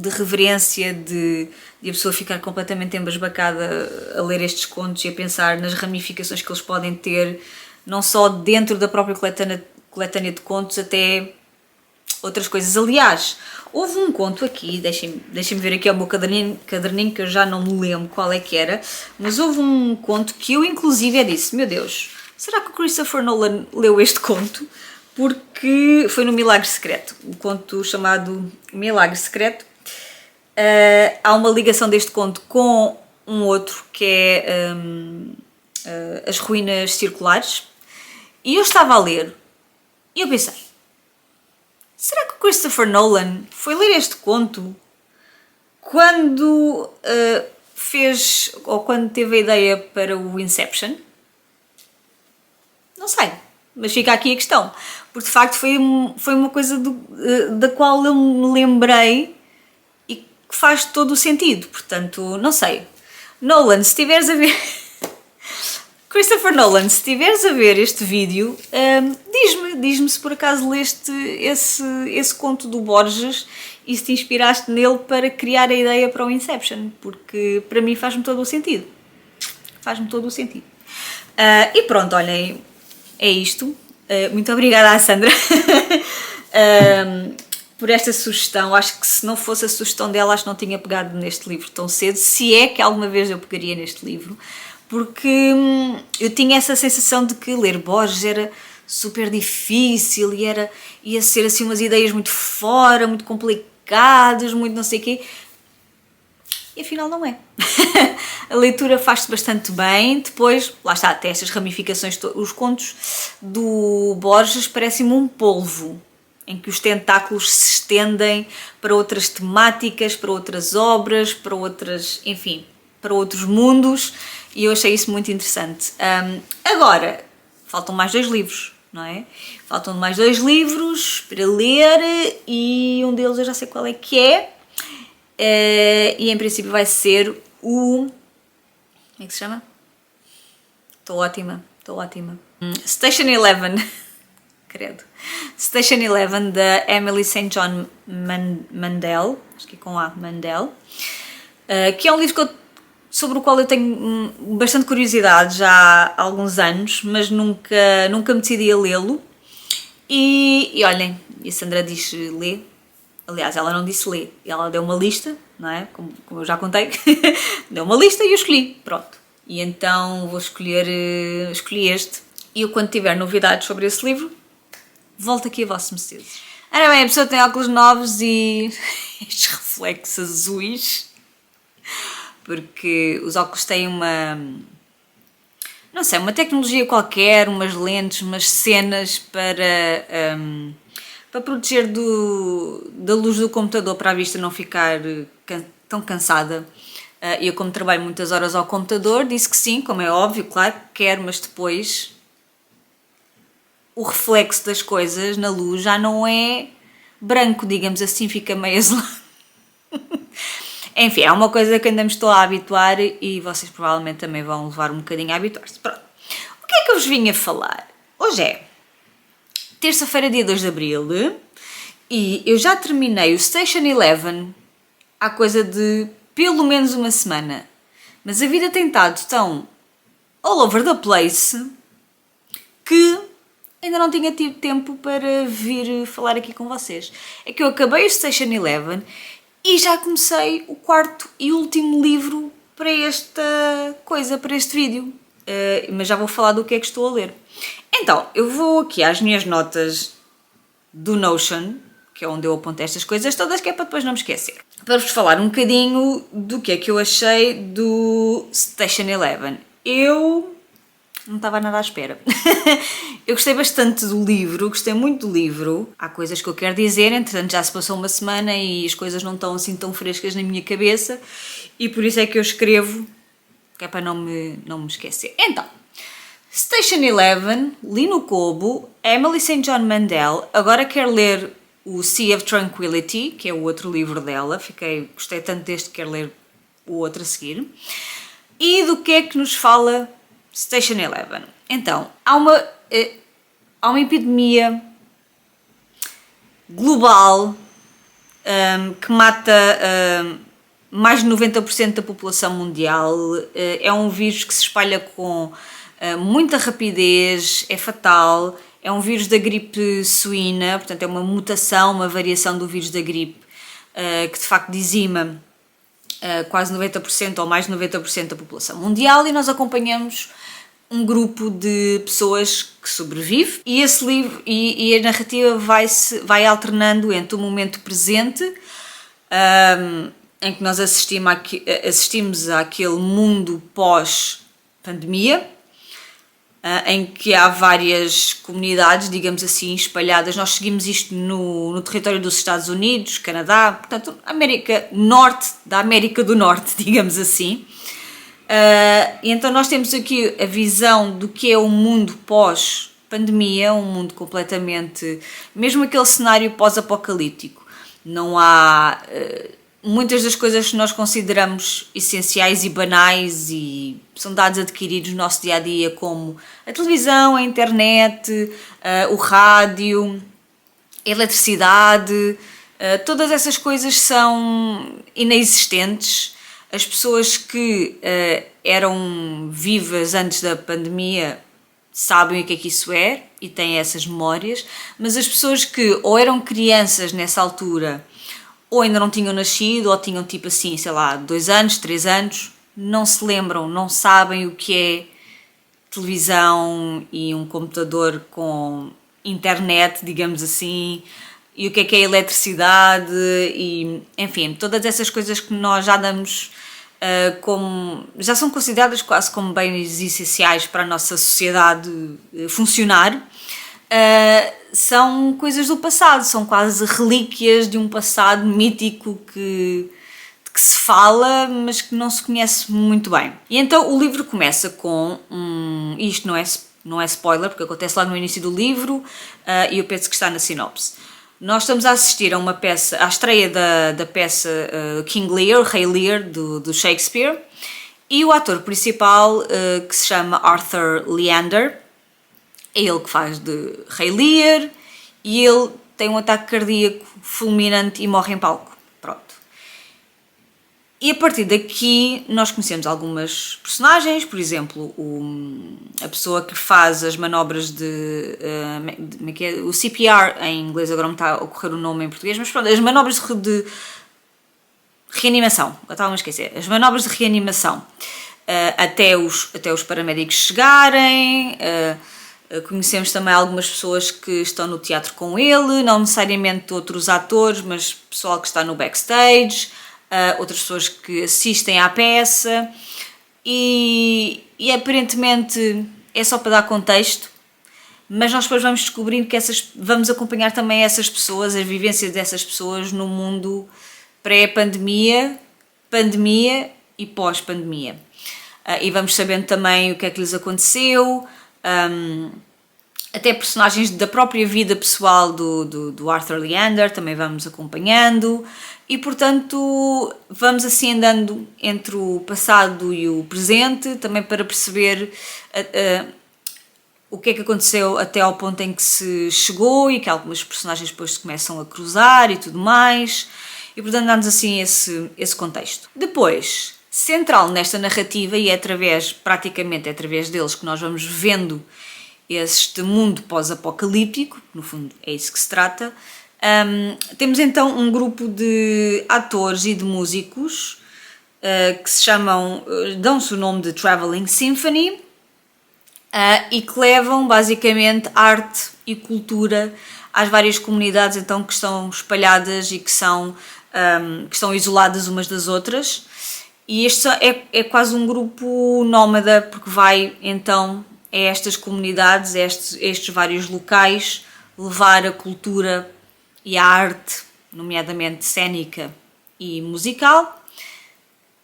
reverência, de a pessoa ficar completamente embasbacada a ler estes contos e a pensar nas ramificações que eles podem ter, não só dentro da própria coletânea de contos, até outras coisas. Aliás, houve um conto aqui, deixem-me ver aqui ao meu caderninho, que eu já não me lembro qual é que era, mas houve um conto que eu inclusive disse: meu Deus, será que o Christopher Nolan leu este conto? Porque foi no Milagre Secreto, um conto chamado Milagre Secreto. Há uma ligação deste conto com um outro que é As Ruínas Circulares, e eu estava a ler e eu pensei: será que o Christopher Nolan foi ler este conto quando fez, ou quando teve a ideia para o Inception? Não sei, mas fica aqui a questão, porque de facto foi uma coisa da qual eu me lembrei e que faz todo o sentido. Portanto, não sei, Nolan, se estiveres a ver... Christopher Nolan, se estiveres a ver este vídeo, diz-me se por acaso leste esse conto do Borges e se te inspiraste nele para criar a ideia para o Inception, porque para mim faz-me todo o sentido. E pronto, olhem, é isto. Muito obrigada à Sandra por esta sugestão. Acho que se não fosse a sugestão dela, acho que não tinha pegado neste livro tão cedo, se é que alguma vez eu pegaria neste livro. Porque eu tinha essa sensação de que ler Borges era super difícil e ia ser assim umas ideias muito fora, muito complicadas, muito não sei o quê. E afinal não é. A leitura faz-se bastante bem. Depois, lá está, até estas ramificações, os contos do Borges parecem-me um polvo, em que os tentáculos se estendem para outras temáticas, para outras obras, para outras, enfim, para outros mundos. E eu achei isso muito interessante. Agora, faltam mais 2 livros, não é? Faltam mais 2 livros para ler e um deles eu já sei qual é que é. E em princípio vai ser o... Como é que se chama? Estou ótima. Station Eleven. Credo. Station Eleven, da Emily St. John Mandel, acho que é com A, Mandel, que é um livro sobre o qual eu tenho bastante curiosidade já há alguns anos, mas nunca me decidi a lê-lo. E olhem, a Sandra disse lê. Aliás, ela não disse lê, ela deu uma lista, não é? Como eu já contei, deu uma lista e eu escolhi, pronto. E então vou escolhi este. E eu, quando tiver novidades sobre esse livro, volto aqui a Vossa Mercedes. Ora bem, a pessoa tem óculos novos e estes reflexos azuis, porque os óculos têm não sei, uma tecnologia qualquer, umas lentes, umas cenas para proteger da luz do computador, para a vista não ficar tão cansada. Eu, como trabalho muitas horas ao computador, disse que sim, como é óbvio, claro que quero, mas depois o reflexo das coisas na luz já não é branco, digamos assim, fica meio azulado. Enfim, é uma coisa que ainda me estou a habituar e vocês provavelmente também vão levar um bocadinho a habituar-se. Pronto. O que é que eu vos vim a falar? Hoje é terça-feira, dia 2 de Abril, e eu já terminei o Station Eleven há coisa de pelo menos uma semana. Mas a vida tem estado tão all over the place que ainda não tinha tido tempo para vir falar aqui com vocês. É que eu acabei o Station Eleven e já comecei o 4º e último livro para para este vídeo. Mas já vou falar do que é que estou a ler. Então, eu vou aqui às minhas notas do Notion, que é onde eu aponto estas coisas todas, que é para depois não me esquecer. Para vos falar um bocadinho do que é que eu achei do Station Eleven. Eu não estava nada à espera. Eu gostei bastante do livro, gostei muito do livro. Há coisas que eu quero dizer, entretanto já se passou uma semana e as coisas não estão assim tão frescas na minha cabeça e por isso é que eu escrevo, que é para não me esquecer. Então, Station Eleven, li no Kobo, Emily St. John Mandel, agora quero ler o Sea of Tranquility, que é o outro livro dela, gostei tanto deste que quero ler o outro a seguir. E do que é que nos fala Station Eleven? Então, há uma epidemia global que mata mais de 90% da população mundial. É um vírus que se espalha com muita rapidez, é fatal. É um vírus da gripe suína, portanto é uma mutação, uma variação do vírus da gripe que de facto dizima quase 90% ou mais de 90% da população mundial, e nós acompanhamos um grupo de pessoas que sobrevive e esse livro e a narrativa vai alternando entre o momento presente em que nós assistimos àquele mundo pós-pandemia, em que há várias comunidades, digamos assim, espalhadas. Nós seguimos isto no território dos Estados Unidos, Canadá, portanto, norte da América do Norte, digamos assim. E então nós temos aqui a visão do que é o mundo pós-pandemia, um mundo completamente, mesmo aquele cenário pós-apocalíptico. Não há muitas das coisas que nós consideramos essenciais e banais e são dados adquiridos no nosso dia-a-dia, como a televisão, a internet, o rádio, a eletricidade, todas essas coisas são inexistentes. As pessoas que eram vivas antes da pandemia sabem o que é que isso é e têm essas memórias, mas as pessoas que ou eram crianças nessa altura ou ainda não tinham nascido, ou tinham tipo assim, sei lá, 2 anos, 3 anos, não se lembram, não sabem o que é televisão e um computador com internet, digamos assim, e o que é eletricidade, e enfim, todas essas coisas que nós já damos já são consideradas quase como bens essenciais para a nossa sociedade funcionar. São coisas do passado, são quase relíquias de um passado mítico de que se fala, mas que não se conhece muito bem. E então o livro começa com isto não é spoiler, porque acontece lá no início do livro e eu penso que está na sinopse. Nós estamos a assistir a uma peça, à estreia da peça King Lear, Rei Lear, do Shakespeare, e o ator principal, que se chama Arthur Leander, é ele que faz de Rei Lear, e ele tem um ataque cardíaco fulminante e morre em palco. Pronto. E a partir daqui nós conhecemos algumas personagens, por exemplo, a pessoa que faz as manobras o CPR em inglês, agora me está a ocorrer o nome em português, mas pronto, as manobras de reanimação, eu estava a esquecer, as manobras de reanimação, até os paramédicos chegarem. Conhecemos também algumas pessoas que estão no teatro com ele, não necessariamente outros atores, mas pessoal que está no backstage, outras pessoas que assistem à peça, e aparentemente é só para dar contexto, mas nós depois vamos descobrindo que vamos acompanhar também essas pessoas, as vivências dessas pessoas no mundo pré-pandemia, pandemia e pós-pandemia. E vamos sabendo também o que é que lhes aconteceu, até personagens da própria vida pessoal do Arthur Leander também vamos acompanhando, e portanto vamos assim andando entre o passado e o presente, também para perceber o que é que aconteceu até ao ponto em que se chegou e que algumas personagens depois se começam a cruzar e tudo mais, e portanto damos assim esse contexto. Depois, central nesta narrativa, e praticamente é através deles que nós vamos vendo este mundo pós-apocalíptico, no fundo é isso que se trata. Temos então um grupo de atores e de músicos que se chamam, dão-se o nome de Traveling Symphony, e que levam basicamente arte e cultura às várias comunidades então que estão espalhadas e que estão isoladas umas das outras. E este é quase um grupo nómada, porque vai então a estas comunidades, a estes vários locais, levar a cultura e a arte, nomeadamente cênica e musical,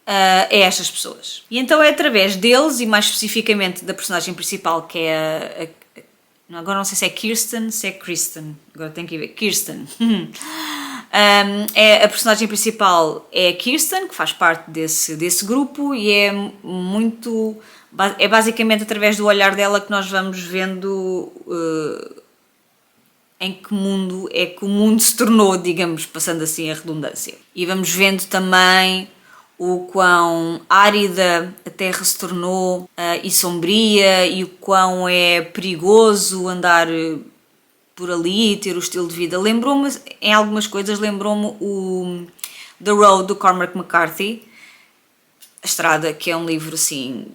a estas pessoas. E então é através deles, e mais especificamente da personagem principal, que é agora não sei se é Kirsten, se é Kristen, agora tenho que ver, Kirsten. A personagem principal é a Kirsten, que faz parte desse grupo, e é basicamente através do olhar dela que nós vamos vendo em que mundo é que o mundo se tornou, digamos, passando assim a redundância. E vamos vendo também o quão árida a terra se tornou e sombria, e o quão é perigoso andar por ali, ter o estilo de vida. Lembrou-me, em algumas coisas, o The Road, do Cormac McCarthy, A Estrada, que é um livro assim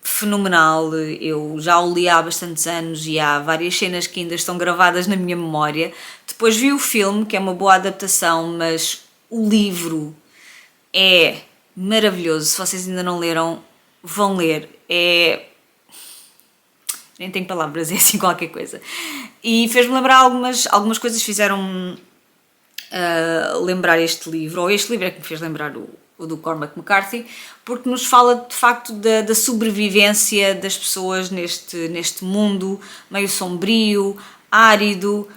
fenomenal. Eu já o li há bastantes anos e há várias cenas que ainda estão gravadas na minha memória. Depois vi o filme, que é uma boa adaptação, mas o livro é maravilhoso. Se vocês ainda não leram, vão ler. Nem tenho palavras, é assim qualquer coisa. E fez-me lembrar algumas coisas, fizeram-me lembrar este livro, ou este livro é que me fez lembrar o do Cormac McCarthy, porque nos fala de facto da sobrevivência das pessoas neste mundo meio sombrio, árido,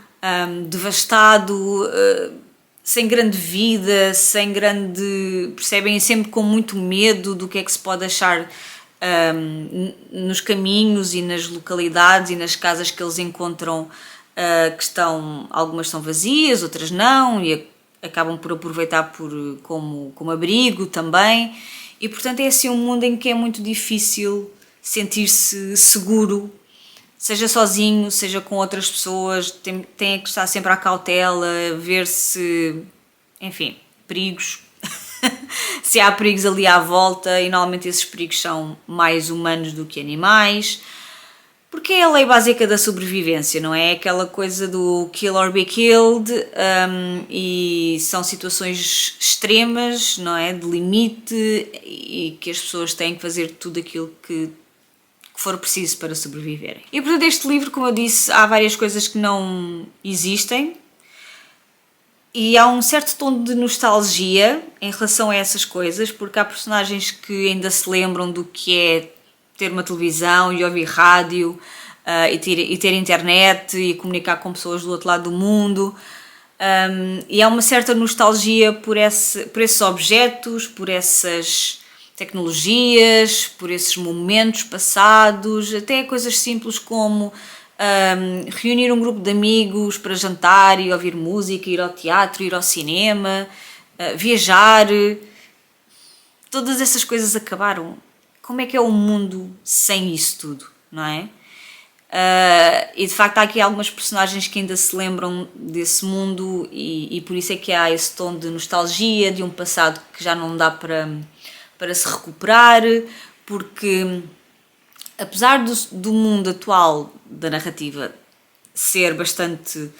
devastado, sem grande vida, percebem, sempre com muito medo do que é que se pode achar nos caminhos e nas localidades e nas casas que eles encontram, algumas estão vazias, outras não, e acabam por aproveitar como abrigo também, e portanto é assim um mundo em que é muito difícil sentir-se seguro, seja sozinho, seja com outras pessoas. Tem que estar sempre à cautela, ver se, enfim, perigos, se há perigos ali à volta, e normalmente esses perigos são mais humanos do que animais, porque é a lei básica da sobrevivência, não é? Aquela coisa do kill or be killed, e são situações extremas, não é? De limite, e que as pessoas têm que fazer tudo aquilo que for preciso para sobreviverem. E portanto este livro, como eu disse, há várias coisas que não existem, e há um certo tom de nostalgia em relação a essas coisas, porque há personagens que ainda se lembram do que é ter uma televisão e ouvir rádio, e ter internet e comunicar com pessoas do outro lado do mundo. E há uma certa nostalgia por esses objetos, por essas tecnologias, por esses momentos passados, até coisas simples como reunir um grupo de amigos para jantar e ouvir música, ir ao teatro, ir ao cinema, viajar. Todas essas coisas acabaram. Como é que é o mundo sem isso tudo, não é? E de facto há aqui algumas personagens que ainda se lembram desse mundo e por isso é que há esse tom de nostalgia, de um passado que já não dá para se recuperar, porque apesar do mundo atual da narrativa ser bastante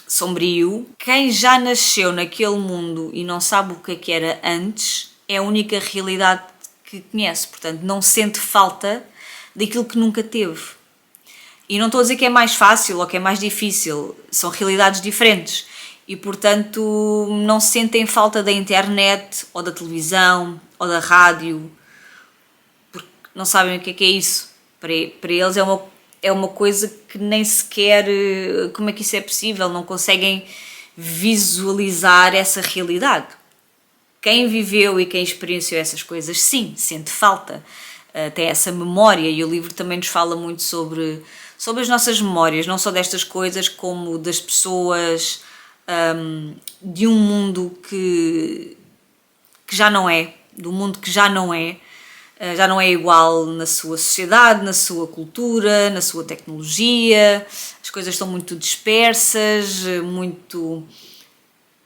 sombrio, quem já nasceu naquele mundo e não sabe o que era antes é a única realidade que conhece, portanto não sente falta daquilo que nunca teve. E não estou a dizer que é mais fácil ou que é mais difícil, são realidades diferentes e portanto não sentem falta da internet ou da televisão ou da rádio, porque não sabem o que é isso. Para eles é uma coisa que nem sequer, como é que isso é possível, não conseguem visualizar essa realidade. Quem viveu e quem experienciou essas coisas, sim, sente falta, tem essa memória, e o livro também nos fala muito sobre as nossas memórias, não só destas coisas, como das pessoas, de um mundo que já não é, do mundo que já não é igual na sua sociedade, na sua cultura, na sua tecnologia, as coisas estão muito dispersas, muito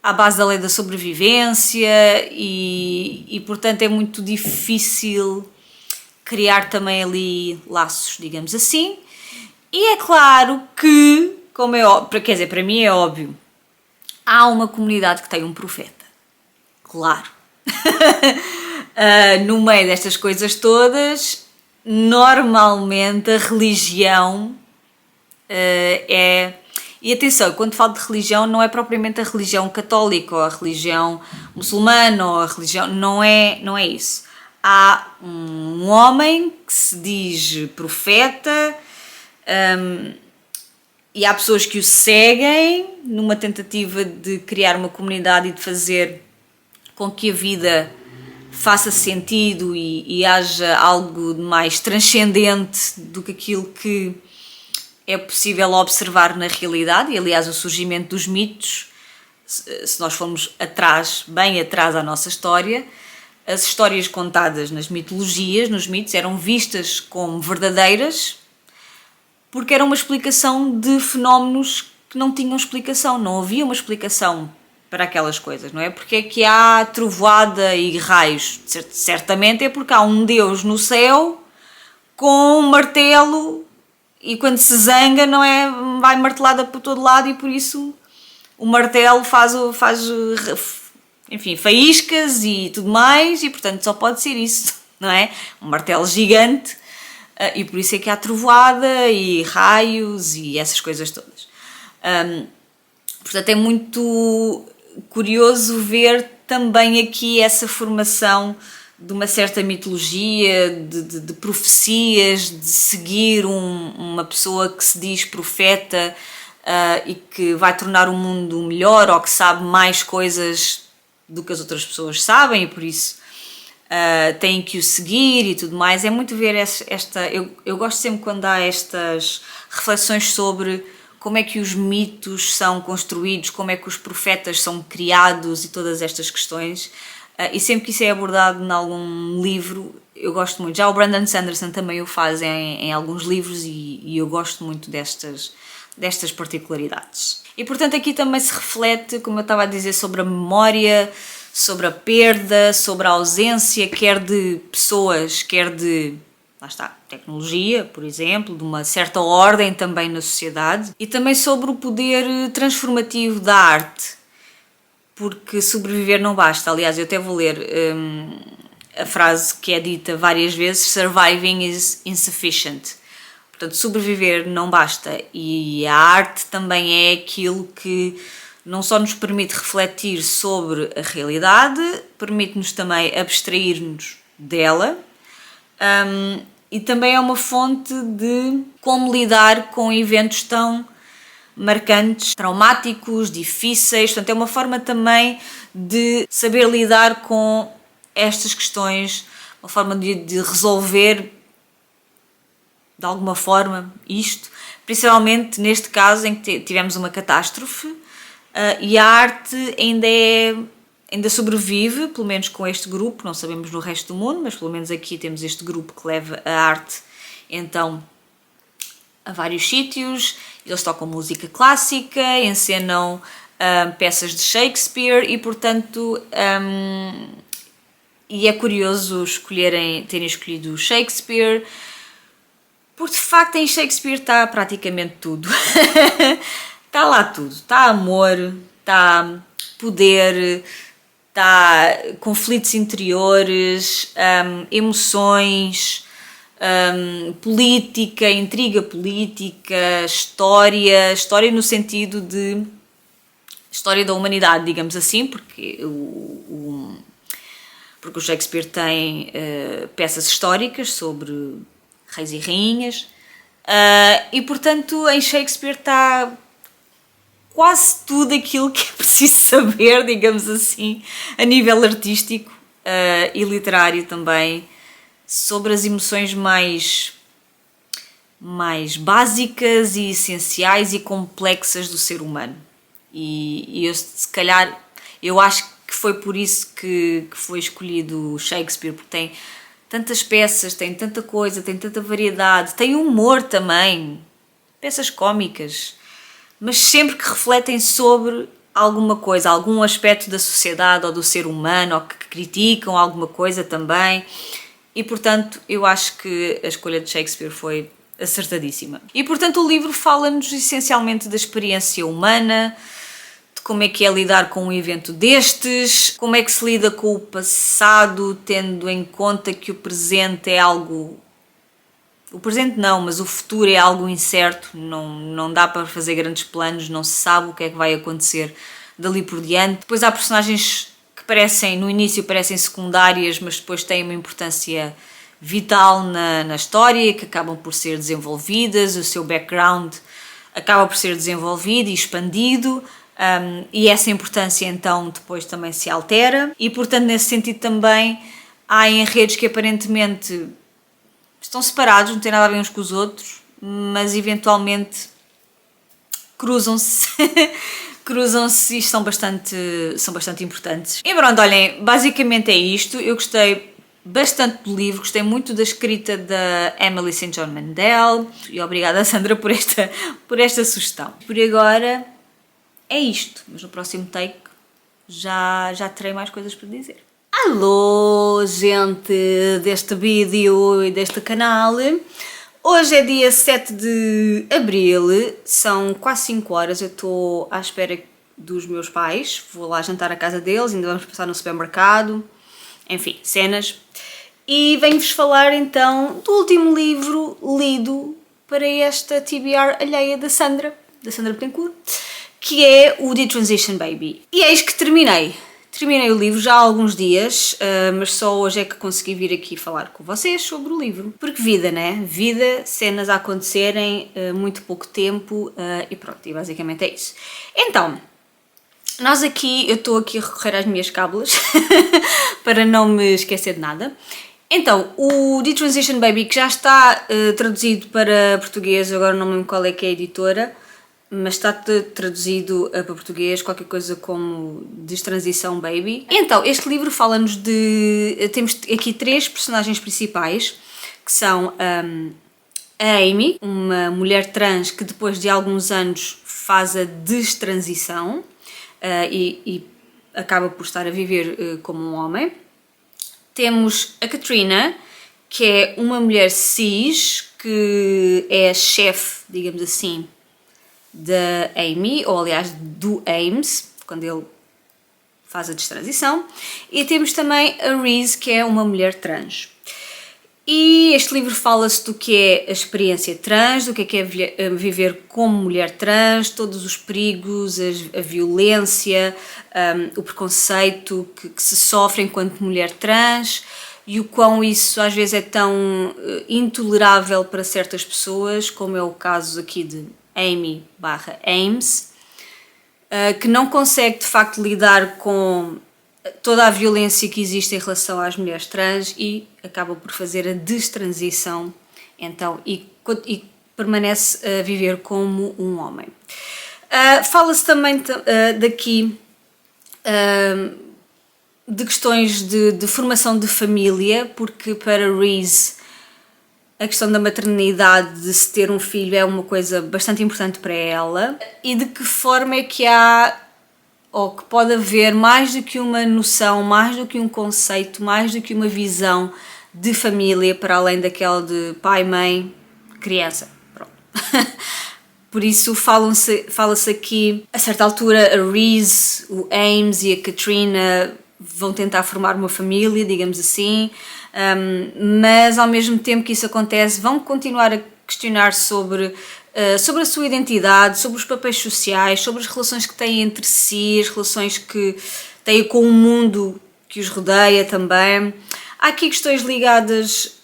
à base da lei da sobrevivência e portanto é muito difícil criar também ali laços, digamos assim. E é claro que, como é óbvio, quer dizer, para mim é óbvio, há uma comunidade que tem um profeta, claro. No meio destas coisas todas, normalmente a religião é... E atenção, quando falo de religião, não é propriamente a religião católica ou a religião muçulmana ou a religião... Não é isso. Há um homem que se diz profeta, e há pessoas que o seguem numa tentativa de criar uma comunidade e de fazer com que a vida faça sentido e haja algo mais transcendente do que aquilo que é possível observar na realidade. E aliás o surgimento dos mitos, se nós formos bem atrás à nossa história, as histórias contadas nas mitologias, nos mitos, eram vistas como verdadeiras porque era uma explicação de fenómenos que não tinham explicação, não havia uma explicação para aquelas coisas, não é? Porque é que há trovoada e raios? Certamente é porque há um Deus no céu com um martelo e quando se zanga, não é? Vai martelada por todo lado e por isso o martelo faz enfim, faíscas e tudo mais e portanto só pode ser isso, não é? Um martelo gigante. E por isso é que há trovoada e raios e essas coisas todas. Portanto, é muito curioso ver também aqui essa formação de uma certa mitologia, de profecias, de seguir uma pessoa que se diz profeta e que vai tornar o mundo melhor ou que sabe mais coisas do que as outras pessoas sabem e por isso têm que o seguir e tudo mais. É muito ver eu gosto sempre quando há estas reflexões sobre como é que os mitos são construídos, como é que os profetas são criados e todas estas questões, e sempre que isso é abordado em algum livro eu gosto muito. Já o Brandon Sanderson também o faz em alguns livros e eu gosto muito destas particularidades. E portanto aqui também se reflete, como eu estava a dizer, sobre a memória, sobre a perda, sobre a ausência, quer de pessoas, quer de, lá está, tecnologia, por exemplo, de uma certa ordem também na sociedade, e também sobre o poder transformativo da arte, porque sobreviver não basta. Aliás, eu até vou ler a frase que é dita várias vezes: surviving is insufficient. Portanto, sobreviver não basta, e a arte também é aquilo que não só nos permite refletir sobre a realidade, permite-nos também abstrair-nos dela, e também é uma fonte de como lidar com eventos tão marcantes, traumáticos, difíceis. Portanto, é uma forma também de saber lidar com estas questões, uma forma de resolver de alguma forma isto, principalmente neste caso em que tivemos uma catástrofe e a arte ainda sobrevive, pelo menos com este grupo, não sabemos no resto do mundo, mas pelo menos aqui temos este grupo que leva a arte então a vários sítios. Eles tocam música clássica, encenam peças de Shakespeare e, portanto, e é curioso terem escolhido Shakespeare, porque de facto em Shakespeare está praticamente tudo. Está lá tudo. Está amor, está poder, está conflitos interiores, emoções, política, intriga política, história no sentido de história da humanidade, digamos assim, porque o Shakespeare tem peças históricas sobre reis e rainhas, e portanto em Shakespeare está quase tudo aquilo que é preciso saber, digamos assim, a nível artístico e literário também, sobre as emoções mais básicas e essenciais e complexas do ser humano. E eu, se calhar, eu acho que foi por isso que foi escolhido Shakespeare, porque tem tantas peças, tem tanta coisa, tem tanta variedade, tem humor também, peças cómicas, mas sempre que refletem sobre alguma coisa, algum aspecto da sociedade ou do ser humano, ou que criticam alguma coisa também. E, portanto, eu acho que a escolha de Shakespeare foi acertadíssima. E, portanto, o livro fala-nos essencialmente da experiência humana, de como é que é lidar com um evento destes, como é que se lida com o passado, tendo em conta que o presente é algo... O presente não, mas o futuro é algo incerto, não dá para fazer grandes planos, não se sabe o que é que vai acontecer dali por diante. Depois há personagens que no início parecem secundárias, mas depois têm uma importância vital na história, que acabam por ser desenvolvidas, o seu background acaba por ser desenvolvido e expandido, e essa importância então depois também se altera, e portanto nesse sentido também há enredos que aparentemente estão separados, não têm nada a ver uns com os outros, mas eventualmente cruzam-se e são bastante importantes. E pronto, olhem, basicamente é isto. Eu gostei bastante do livro, gostei muito da escrita da Emily St. John Mandel e obrigada, Sandra, por esta sugestão. Por agora é isto, mas no próximo take já terei mais coisas para dizer. Alô, gente deste vídeo e deste canal. Hoje é dia 7 de Abril, são quase 5 horas, eu estou à espera dos meus pais, vou lá jantar à casa deles, ainda vamos passar no supermercado, enfim, cenas. E venho-vos falar então do último livro lido para esta TBR alheia da Sandra Betancourt, que é o The Transition Baby. E eis que terminei o livro já há alguns dias, mas só hoje é que consegui vir aqui falar com vocês sobre o livro. Porque vida, né? Vida, cenas a acontecerem, muito pouco tempo, e pronto, e basicamente é isso. Então, eu estou aqui a recorrer às minhas cábulas para não me esquecer de nada. Então, o The Transition Baby, que já está traduzido para português, agora não me lembro qual é que é a editora, mas está traduzido para português, qualquer coisa como Destransição Baby. Então, este livro fala-nos de... Temos aqui 3 personagens principais, que são a Amy, uma mulher trans que depois de alguns anos faz a destransição e acaba por estar a viver como um homem. Temos a Katrina, que é uma mulher cis, que é a chefe, digamos assim, da Amy, ou aliás do Ames, quando ele faz a destransição. E temos também a Reese, que é uma mulher trans. E este livro fala-se do que é a experiência trans, do que é viver como mulher trans, todos os perigos, a violência, o preconceito que se sofre enquanto mulher trans, e o quão isso às vezes é tão intolerável para certas pessoas, como é o caso aqui de Amy/Ames, que não consegue de facto lidar com toda a violência que existe em relação às mulheres trans e acaba por fazer a destransição, então, e permanece a viver como um homem. Fala-se também daqui de questões de formação de família, porque para Reese a questão da maternidade, de se ter um filho, é uma coisa bastante importante para ela, e de que forma é que há, ou que pode haver mais do que uma noção, mais do que um conceito, mais do que uma visão de família para além daquela de pai, mãe, criança. Pronto. Por isso fala-se aqui, a certa altura, a Reese, o Ames e a Katrina vão tentar formar uma família, digamos assim, mas ao mesmo tempo que isso acontece, vão continuar a questionar sobre a sua identidade, sobre os papéis sociais, sobre as relações que têm entre si, as relações que têm com o mundo que os rodeia também. Há aqui questões ligadas,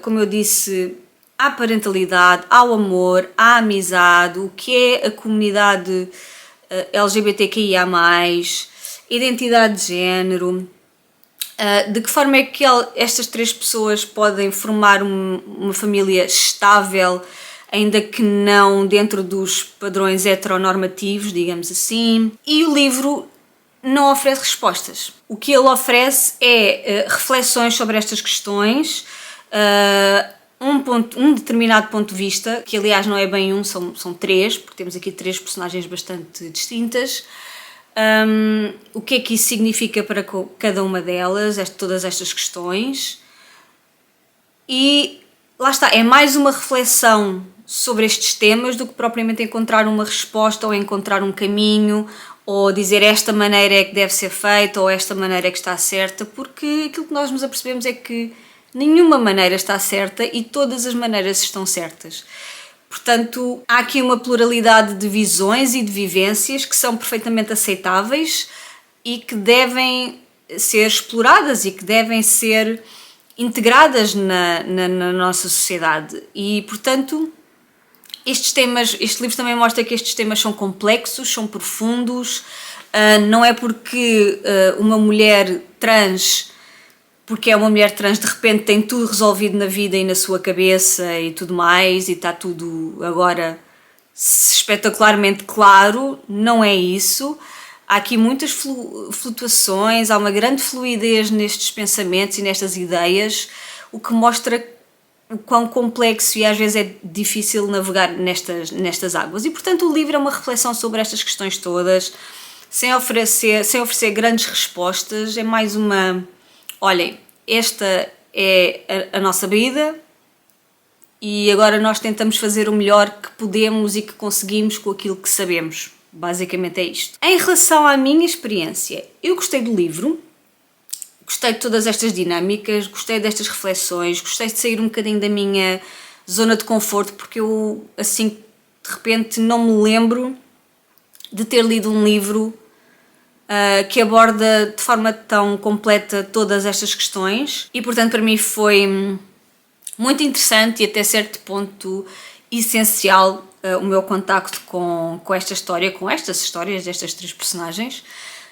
como eu disse, à parentalidade, ao amor, à amizade, o que é a comunidade LGBTQIA+, identidade de género, de que forma é que estas três pessoas podem formar uma família estável, ainda que não dentro dos padrões heteronormativos, digamos assim. E o livro não oferece respostas. O que ele oferece é reflexões sobre estas questões, um determinado ponto de vista, que aliás não é bem um, são três, porque temos aqui três personagens bastante distintas. O que é que isso significa para cada uma delas, todas estas questões. E lá está, é mais uma reflexão sobre estes temas do que propriamente encontrar uma resposta ou encontrar um caminho ou dizer esta maneira é que deve ser feita ou esta maneira é que está certa, porque aquilo que nós nos apercebemos é que nenhuma maneira está certa e todas as maneiras estão certas. Portanto, há aqui uma pluralidade de visões e de vivências que são perfeitamente aceitáveis e que devem ser exploradas e que devem ser integradas na nossa sociedade. E, portanto, este livro também mostra que estes temas são complexos, são profundos. Não é porque uma mulher trans, porque é uma mulher trans, de repente tem tudo resolvido na vida e na sua cabeça e tudo mais, e está tudo agora espetacularmente claro. Não é isso. Há aqui muitas flutuações, há uma grande fluidez nestes pensamentos e nestas ideias, o que mostra o quão complexo e às vezes é difícil navegar nestas águas. E portanto o livro é uma reflexão sobre estas questões todas, sem oferecer grandes respostas. É mais uma... Olhem, esta é a nossa vida e agora nós tentamos fazer o melhor que podemos e que conseguimos com aquilo que sabemos. Basicamente é isto. Em relação à minha experiência, eu gostei do livro, gostei de todas estas dinâmicas, gostei destas reflexões, gostei de sair um bocadinho da minha zona de conforto, porque eu, assim, de repente não me lembro de ter lido um livro que aborda de forma tão completa todas estas questões e, portanto, para mim foi muito interessante e até certo ponto essencial o meu contacto com esta história, com estas histórias destas três personagens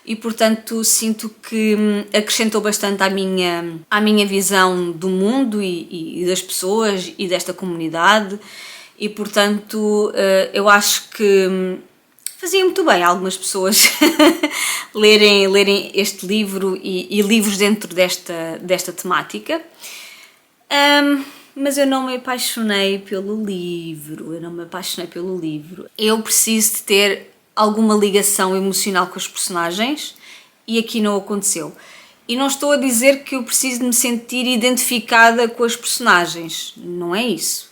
e, portanto, sinto que acrescentou bastante à minha visão do mundo e das pessoas e desta comunidade e, portanto, eu acho que fazia muito bem algumas pessoas lerem este livro e livros dentro desta temática. Mas eu não me apaixonei pelo livro. Eu preciso de ter alguma ligação emocional com os personagens e aqui não aconteceu. E não estou a dizer que eu preciso de me sentir identificada com as personagens. Não é isso.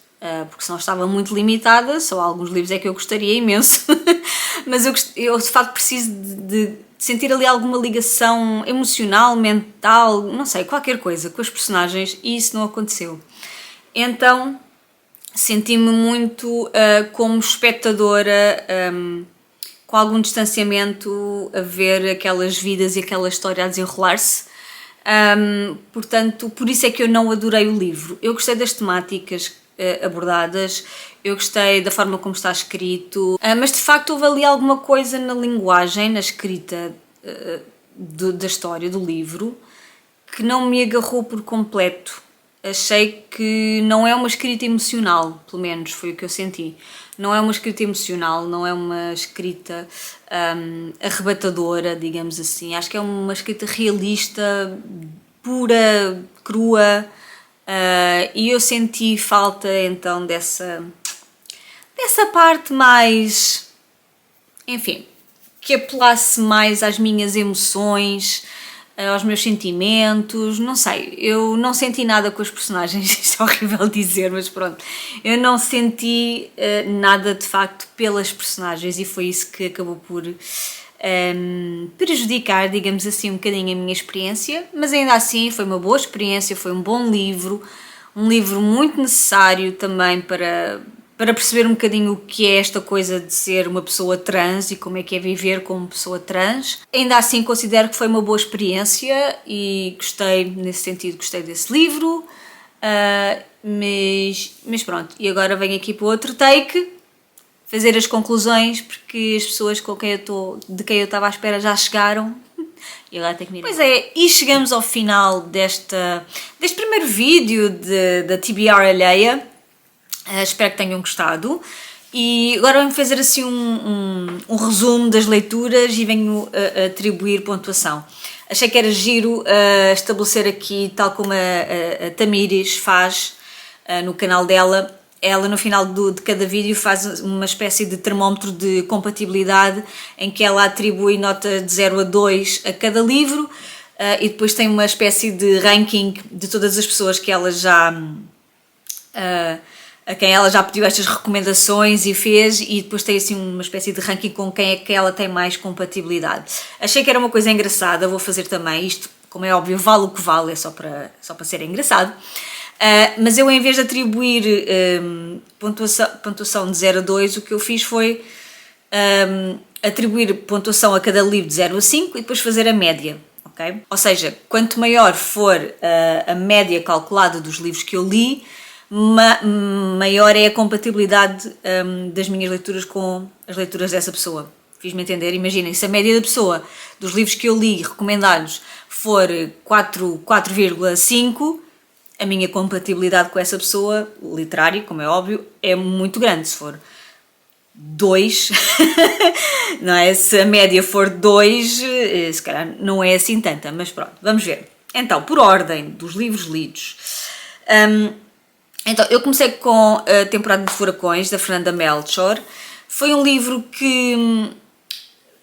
Porque senão estava muito limitada, só alguns livros é que eu gostaria imenso, mas eu de facto preciso de sentir ali alguma ligação emocional, mental, não sei, qualquer coisa com os personagens e isso não aconteceu. Então senti-me muito como espectadora, com algum distanciamento a ver aquelas vidas e aquela história a desenrolar-se Portanto, por isso é que eu não adorei o livro. Eu gostei das temáticas abordadas, eu gostei da forma como está escrito, mas de facto houve ali alguma coisa na linguagem, na escrita da história, do livro, que não me agarrou por completo. Achei que não é uma escrita emocional, pelo menos foi o que eu senti. Não é uma escrita emocional, não é uma escrita arrebatadora, digamos assim. Acho que é uma escrita realista, pura, crua, e eu senti falta então dessa parte mais, enfim, que apelasse mais às minhas emoções, aos meus sentimentos, não sei, eu não senti nada com os personagens, isto é horrível dizer, mas pronto, eu não senti nada de facto pelas personagens e foi isso que acabou por prejudicar, digamos assim, um bocadinho a minha experiência, mas ainda assim foi uma boa experiência, foi um bom livro, um livro muito necessário também para perceber um bocadinho o que é esta coisa de ser uma pessoa trans e como é que é viver como pessoa trans. Ainda assim considero que foi uma boa experiência e gostei, nesse sentido, gostei desse livro, mas pronto, e agora venho aqui para outro take, fazer as conclusões, porque as pessoas de quem eu estava à espera já chegaram. E agora tenho que mirar. Pois é, e chegamos ao final deste primeiro vídeo da TBR alheia. Espero que tenham gostado e agora venho fazer assim um resumo das leituras e venho atribuir pontuação. Achei que era giro estabelecer aqui, tal como a Tamires faz no canal dela. Ela no final de cada vídeo faz uma espécie de termómetro de compatibilidade em que ela atribui nota de 0 a 2 a cada livro e depois tem uma espécie de ranking de todas as pessoas que ela já... a quem ela já pediu estas recomendações e fez, e depois tem assim uma espécie de ranking com quem é que ela tem mais compatibilidade. Achei que era uma coisa engraçada, vou fazer também isto, como é óbvio, vale o que vale, é só para ser engraçado. Mas eu, em vez de atribuir pontuação de 0 a 2, o que eu fiz foi atribuir pontuação a cada livro de 0 a 5 e depois fazer a média. Okay? Ou seja, quanto maior for a média calculada dos livros que eu li, maior é a compatibilidade das minhas leituras com as leituras dessa pessoa. Fiz-me entender? Imaginem, se a média da pessoa dos livros que eu li recomendados for 4,5, a minha compatibilidade com essa pessoa, literária, como é óbvio, é muito grande. Se for 2, não é? Se a média for 2, se calhar não é assim tanta, mas pronto, vamos ver. Então, por ordem dos livros lidos, então, eu comecei com a Temporada de Furacões, da Fernanda Melchor. Foi um livro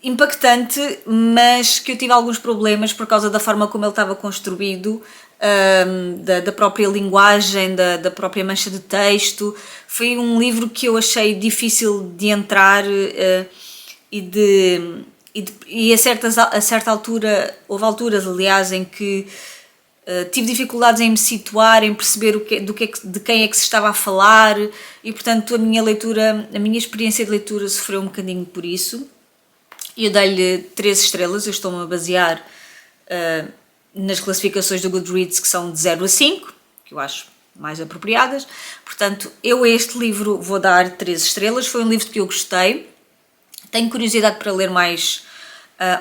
impactante, mas que eu tive alguns problemas por causa da forma como ele estava construído, da própria linguagem, da própria mancha de texto. Foi um livro que eu achei difícil de entrar e a certa altura, houve alturas, aliás, em que tive dificuldades em me situar, em perceber de quem é que se estava a falar e, portanto, a minha experiência de leitura sofreu um bocadinho por isso. Eu dei-lhe 3 estrelas, eu estou-me a basear nas classificações do Goodreads, que são de 0 a 5, que eu acho mais apropriadas. Portanto, eu a este livro vou dar 3 estrelas, foi um livro que eu gostei. Tenho curiosidade para ler mais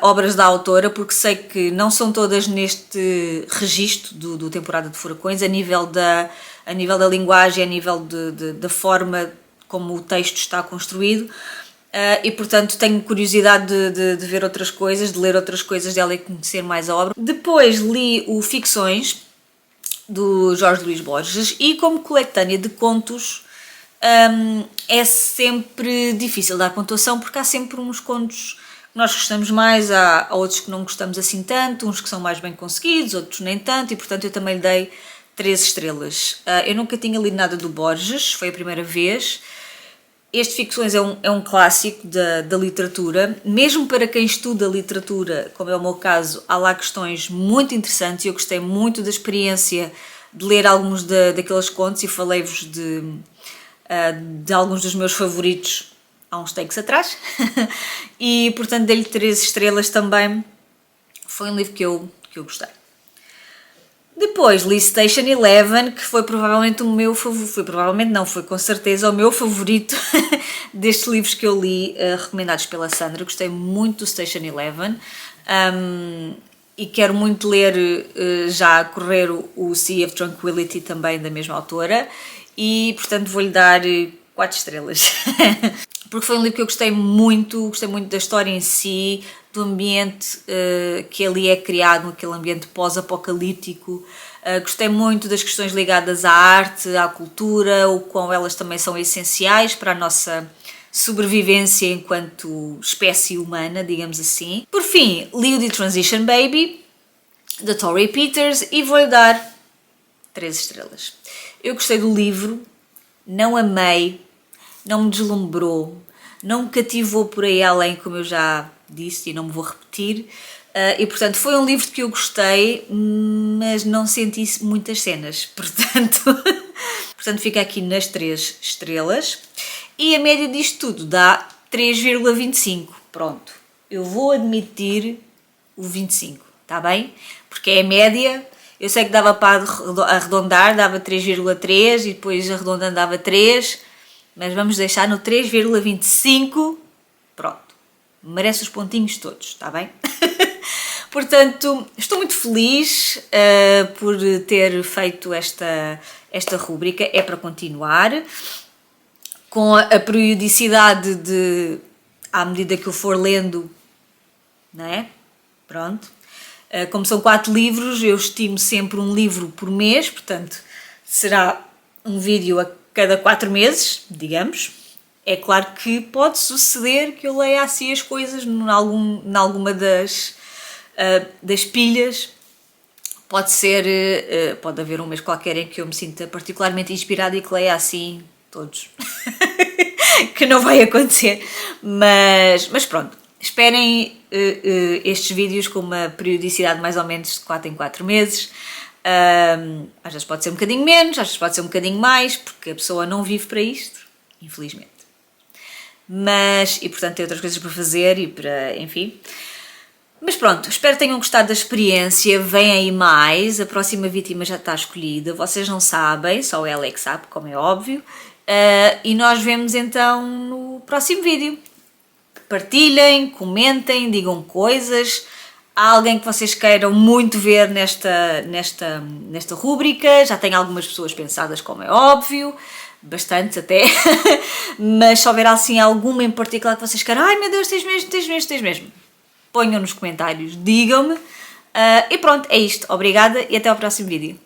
obras da autora, porque sei que não são todas neste registro do Temporada de Furacões, a nível da linguagem, a nível da forma como o texto está construído, e portanto tenho curiosidade de ver outras coisas, de ler outras coisas dela e conhecer mais a obra. Depois li o Ficções, do Jorge Luís Borges, e como coletânea de contos é sempre difícil dar pontuação, porque há sempre uns contos que nós gostamos mais, há outros que não gostamos assim tanto, uns que são mais bem conseguidos, outros nem tanto, e portanto eu também lhe dei 3 estrelas. Eu nunca tinha lido nada do Borges, foi a primeira vez. Este Ficções é um clássico da literatura, mesmo para quem estuda literatura, como é o meu caso, há lá questões muito interessantes e eu gostei muito da experiência de ler alguns daqueles contos e falei-vos de alguns dos meus favoritos há uns takes atrás e portanto dei-lhe 3 estrelas também. Foi um livro que eu gostei. Depois li Station Eleven, que foi provavelmente o meu favorito, foi com certeza o meu favorito destes livros que eu li, recomendados pela Sandra. Gostei muito do Station Eleven, e quero muito ler já a correr o Sea of Tranquility, também da mesma autora, e portanto vou-lhe dar 4 estrelas. Porque foi um livro que eu gostei muito da história em si, do ambiente que ali é criado, aquele ambiente pós-apocalíptico. Gostei muito das questões ligadas à arte, à cultura, o quão elas também são essenciais para a nossa sobrevivência enquanto espécie humana, digamos assim. Por fim, li o The Transition Baby, da Torrey Peters, e vou-lhe dar 3 estrelas. Eu gostei do livro, não amei, não me deslumbrou, não me cativou por aí além, como eu já disse e não me vou repetir, e portanto foi um livro que eu gostei, mas não senti muitas cenas, portanto fica aqui nas 3 estrelas, e a média disto tudo dá 3,25, pronto, eu vou admitir o 25, está bem? Porque é a média. Eu sei que dava para arredondar, dava 3,3 e depois arredondando dava 3, mas vamos deixar no 3,25, pronto, merece os pontinhos todos, está bem? Portanto, estou muito feliz por ter feito esta rúbrica, é para continuar, com a periodicidade à medida que eu for lendo, não é? Pronto. Como são 4 livros, eu estimo sempre um livro por mês, portanto será um vídeo a cada 4 meses, digamos. É claro que pode suceder que eu leia assim as coisas em alguma das pilhas. Pode ser, pode haver um mês qualquer em que eu me sinta particularmente inspirada e que leia assim todos. Que não vai acontecer, mas pronto. Esperem estes vídeos com uma periodicidade mais ou menos de 4 em 4 meses. Às vezes pode ser um bocadinho menos, às vezes pode ser um bocadinho mais, porque a pessoa não vive para isto, infelizmente. E portanto tem outras coisas para fazer e para, enfim. Mas pronto, espero que tenham gostado da experiência. Vem aí mais, a próxima vítima já está escolhida. Vocês não sabem, só ela é que sabe, como é óbvio. E nós vemos então no próximo vídeo. Partilhem, comentem, digam coisas. Há alguém que vocês queiram muito ver nesta rúbrica? Já tenho algumas pessoas pensadas, como é óbvio, bastantes até, mas se houver assim alguma em particular que vocês queiram, ai meu Deus, tens mesmo, ponham nos comentários, digam-me, e pronto, é isto, obrigada e até ao próximo vídeo.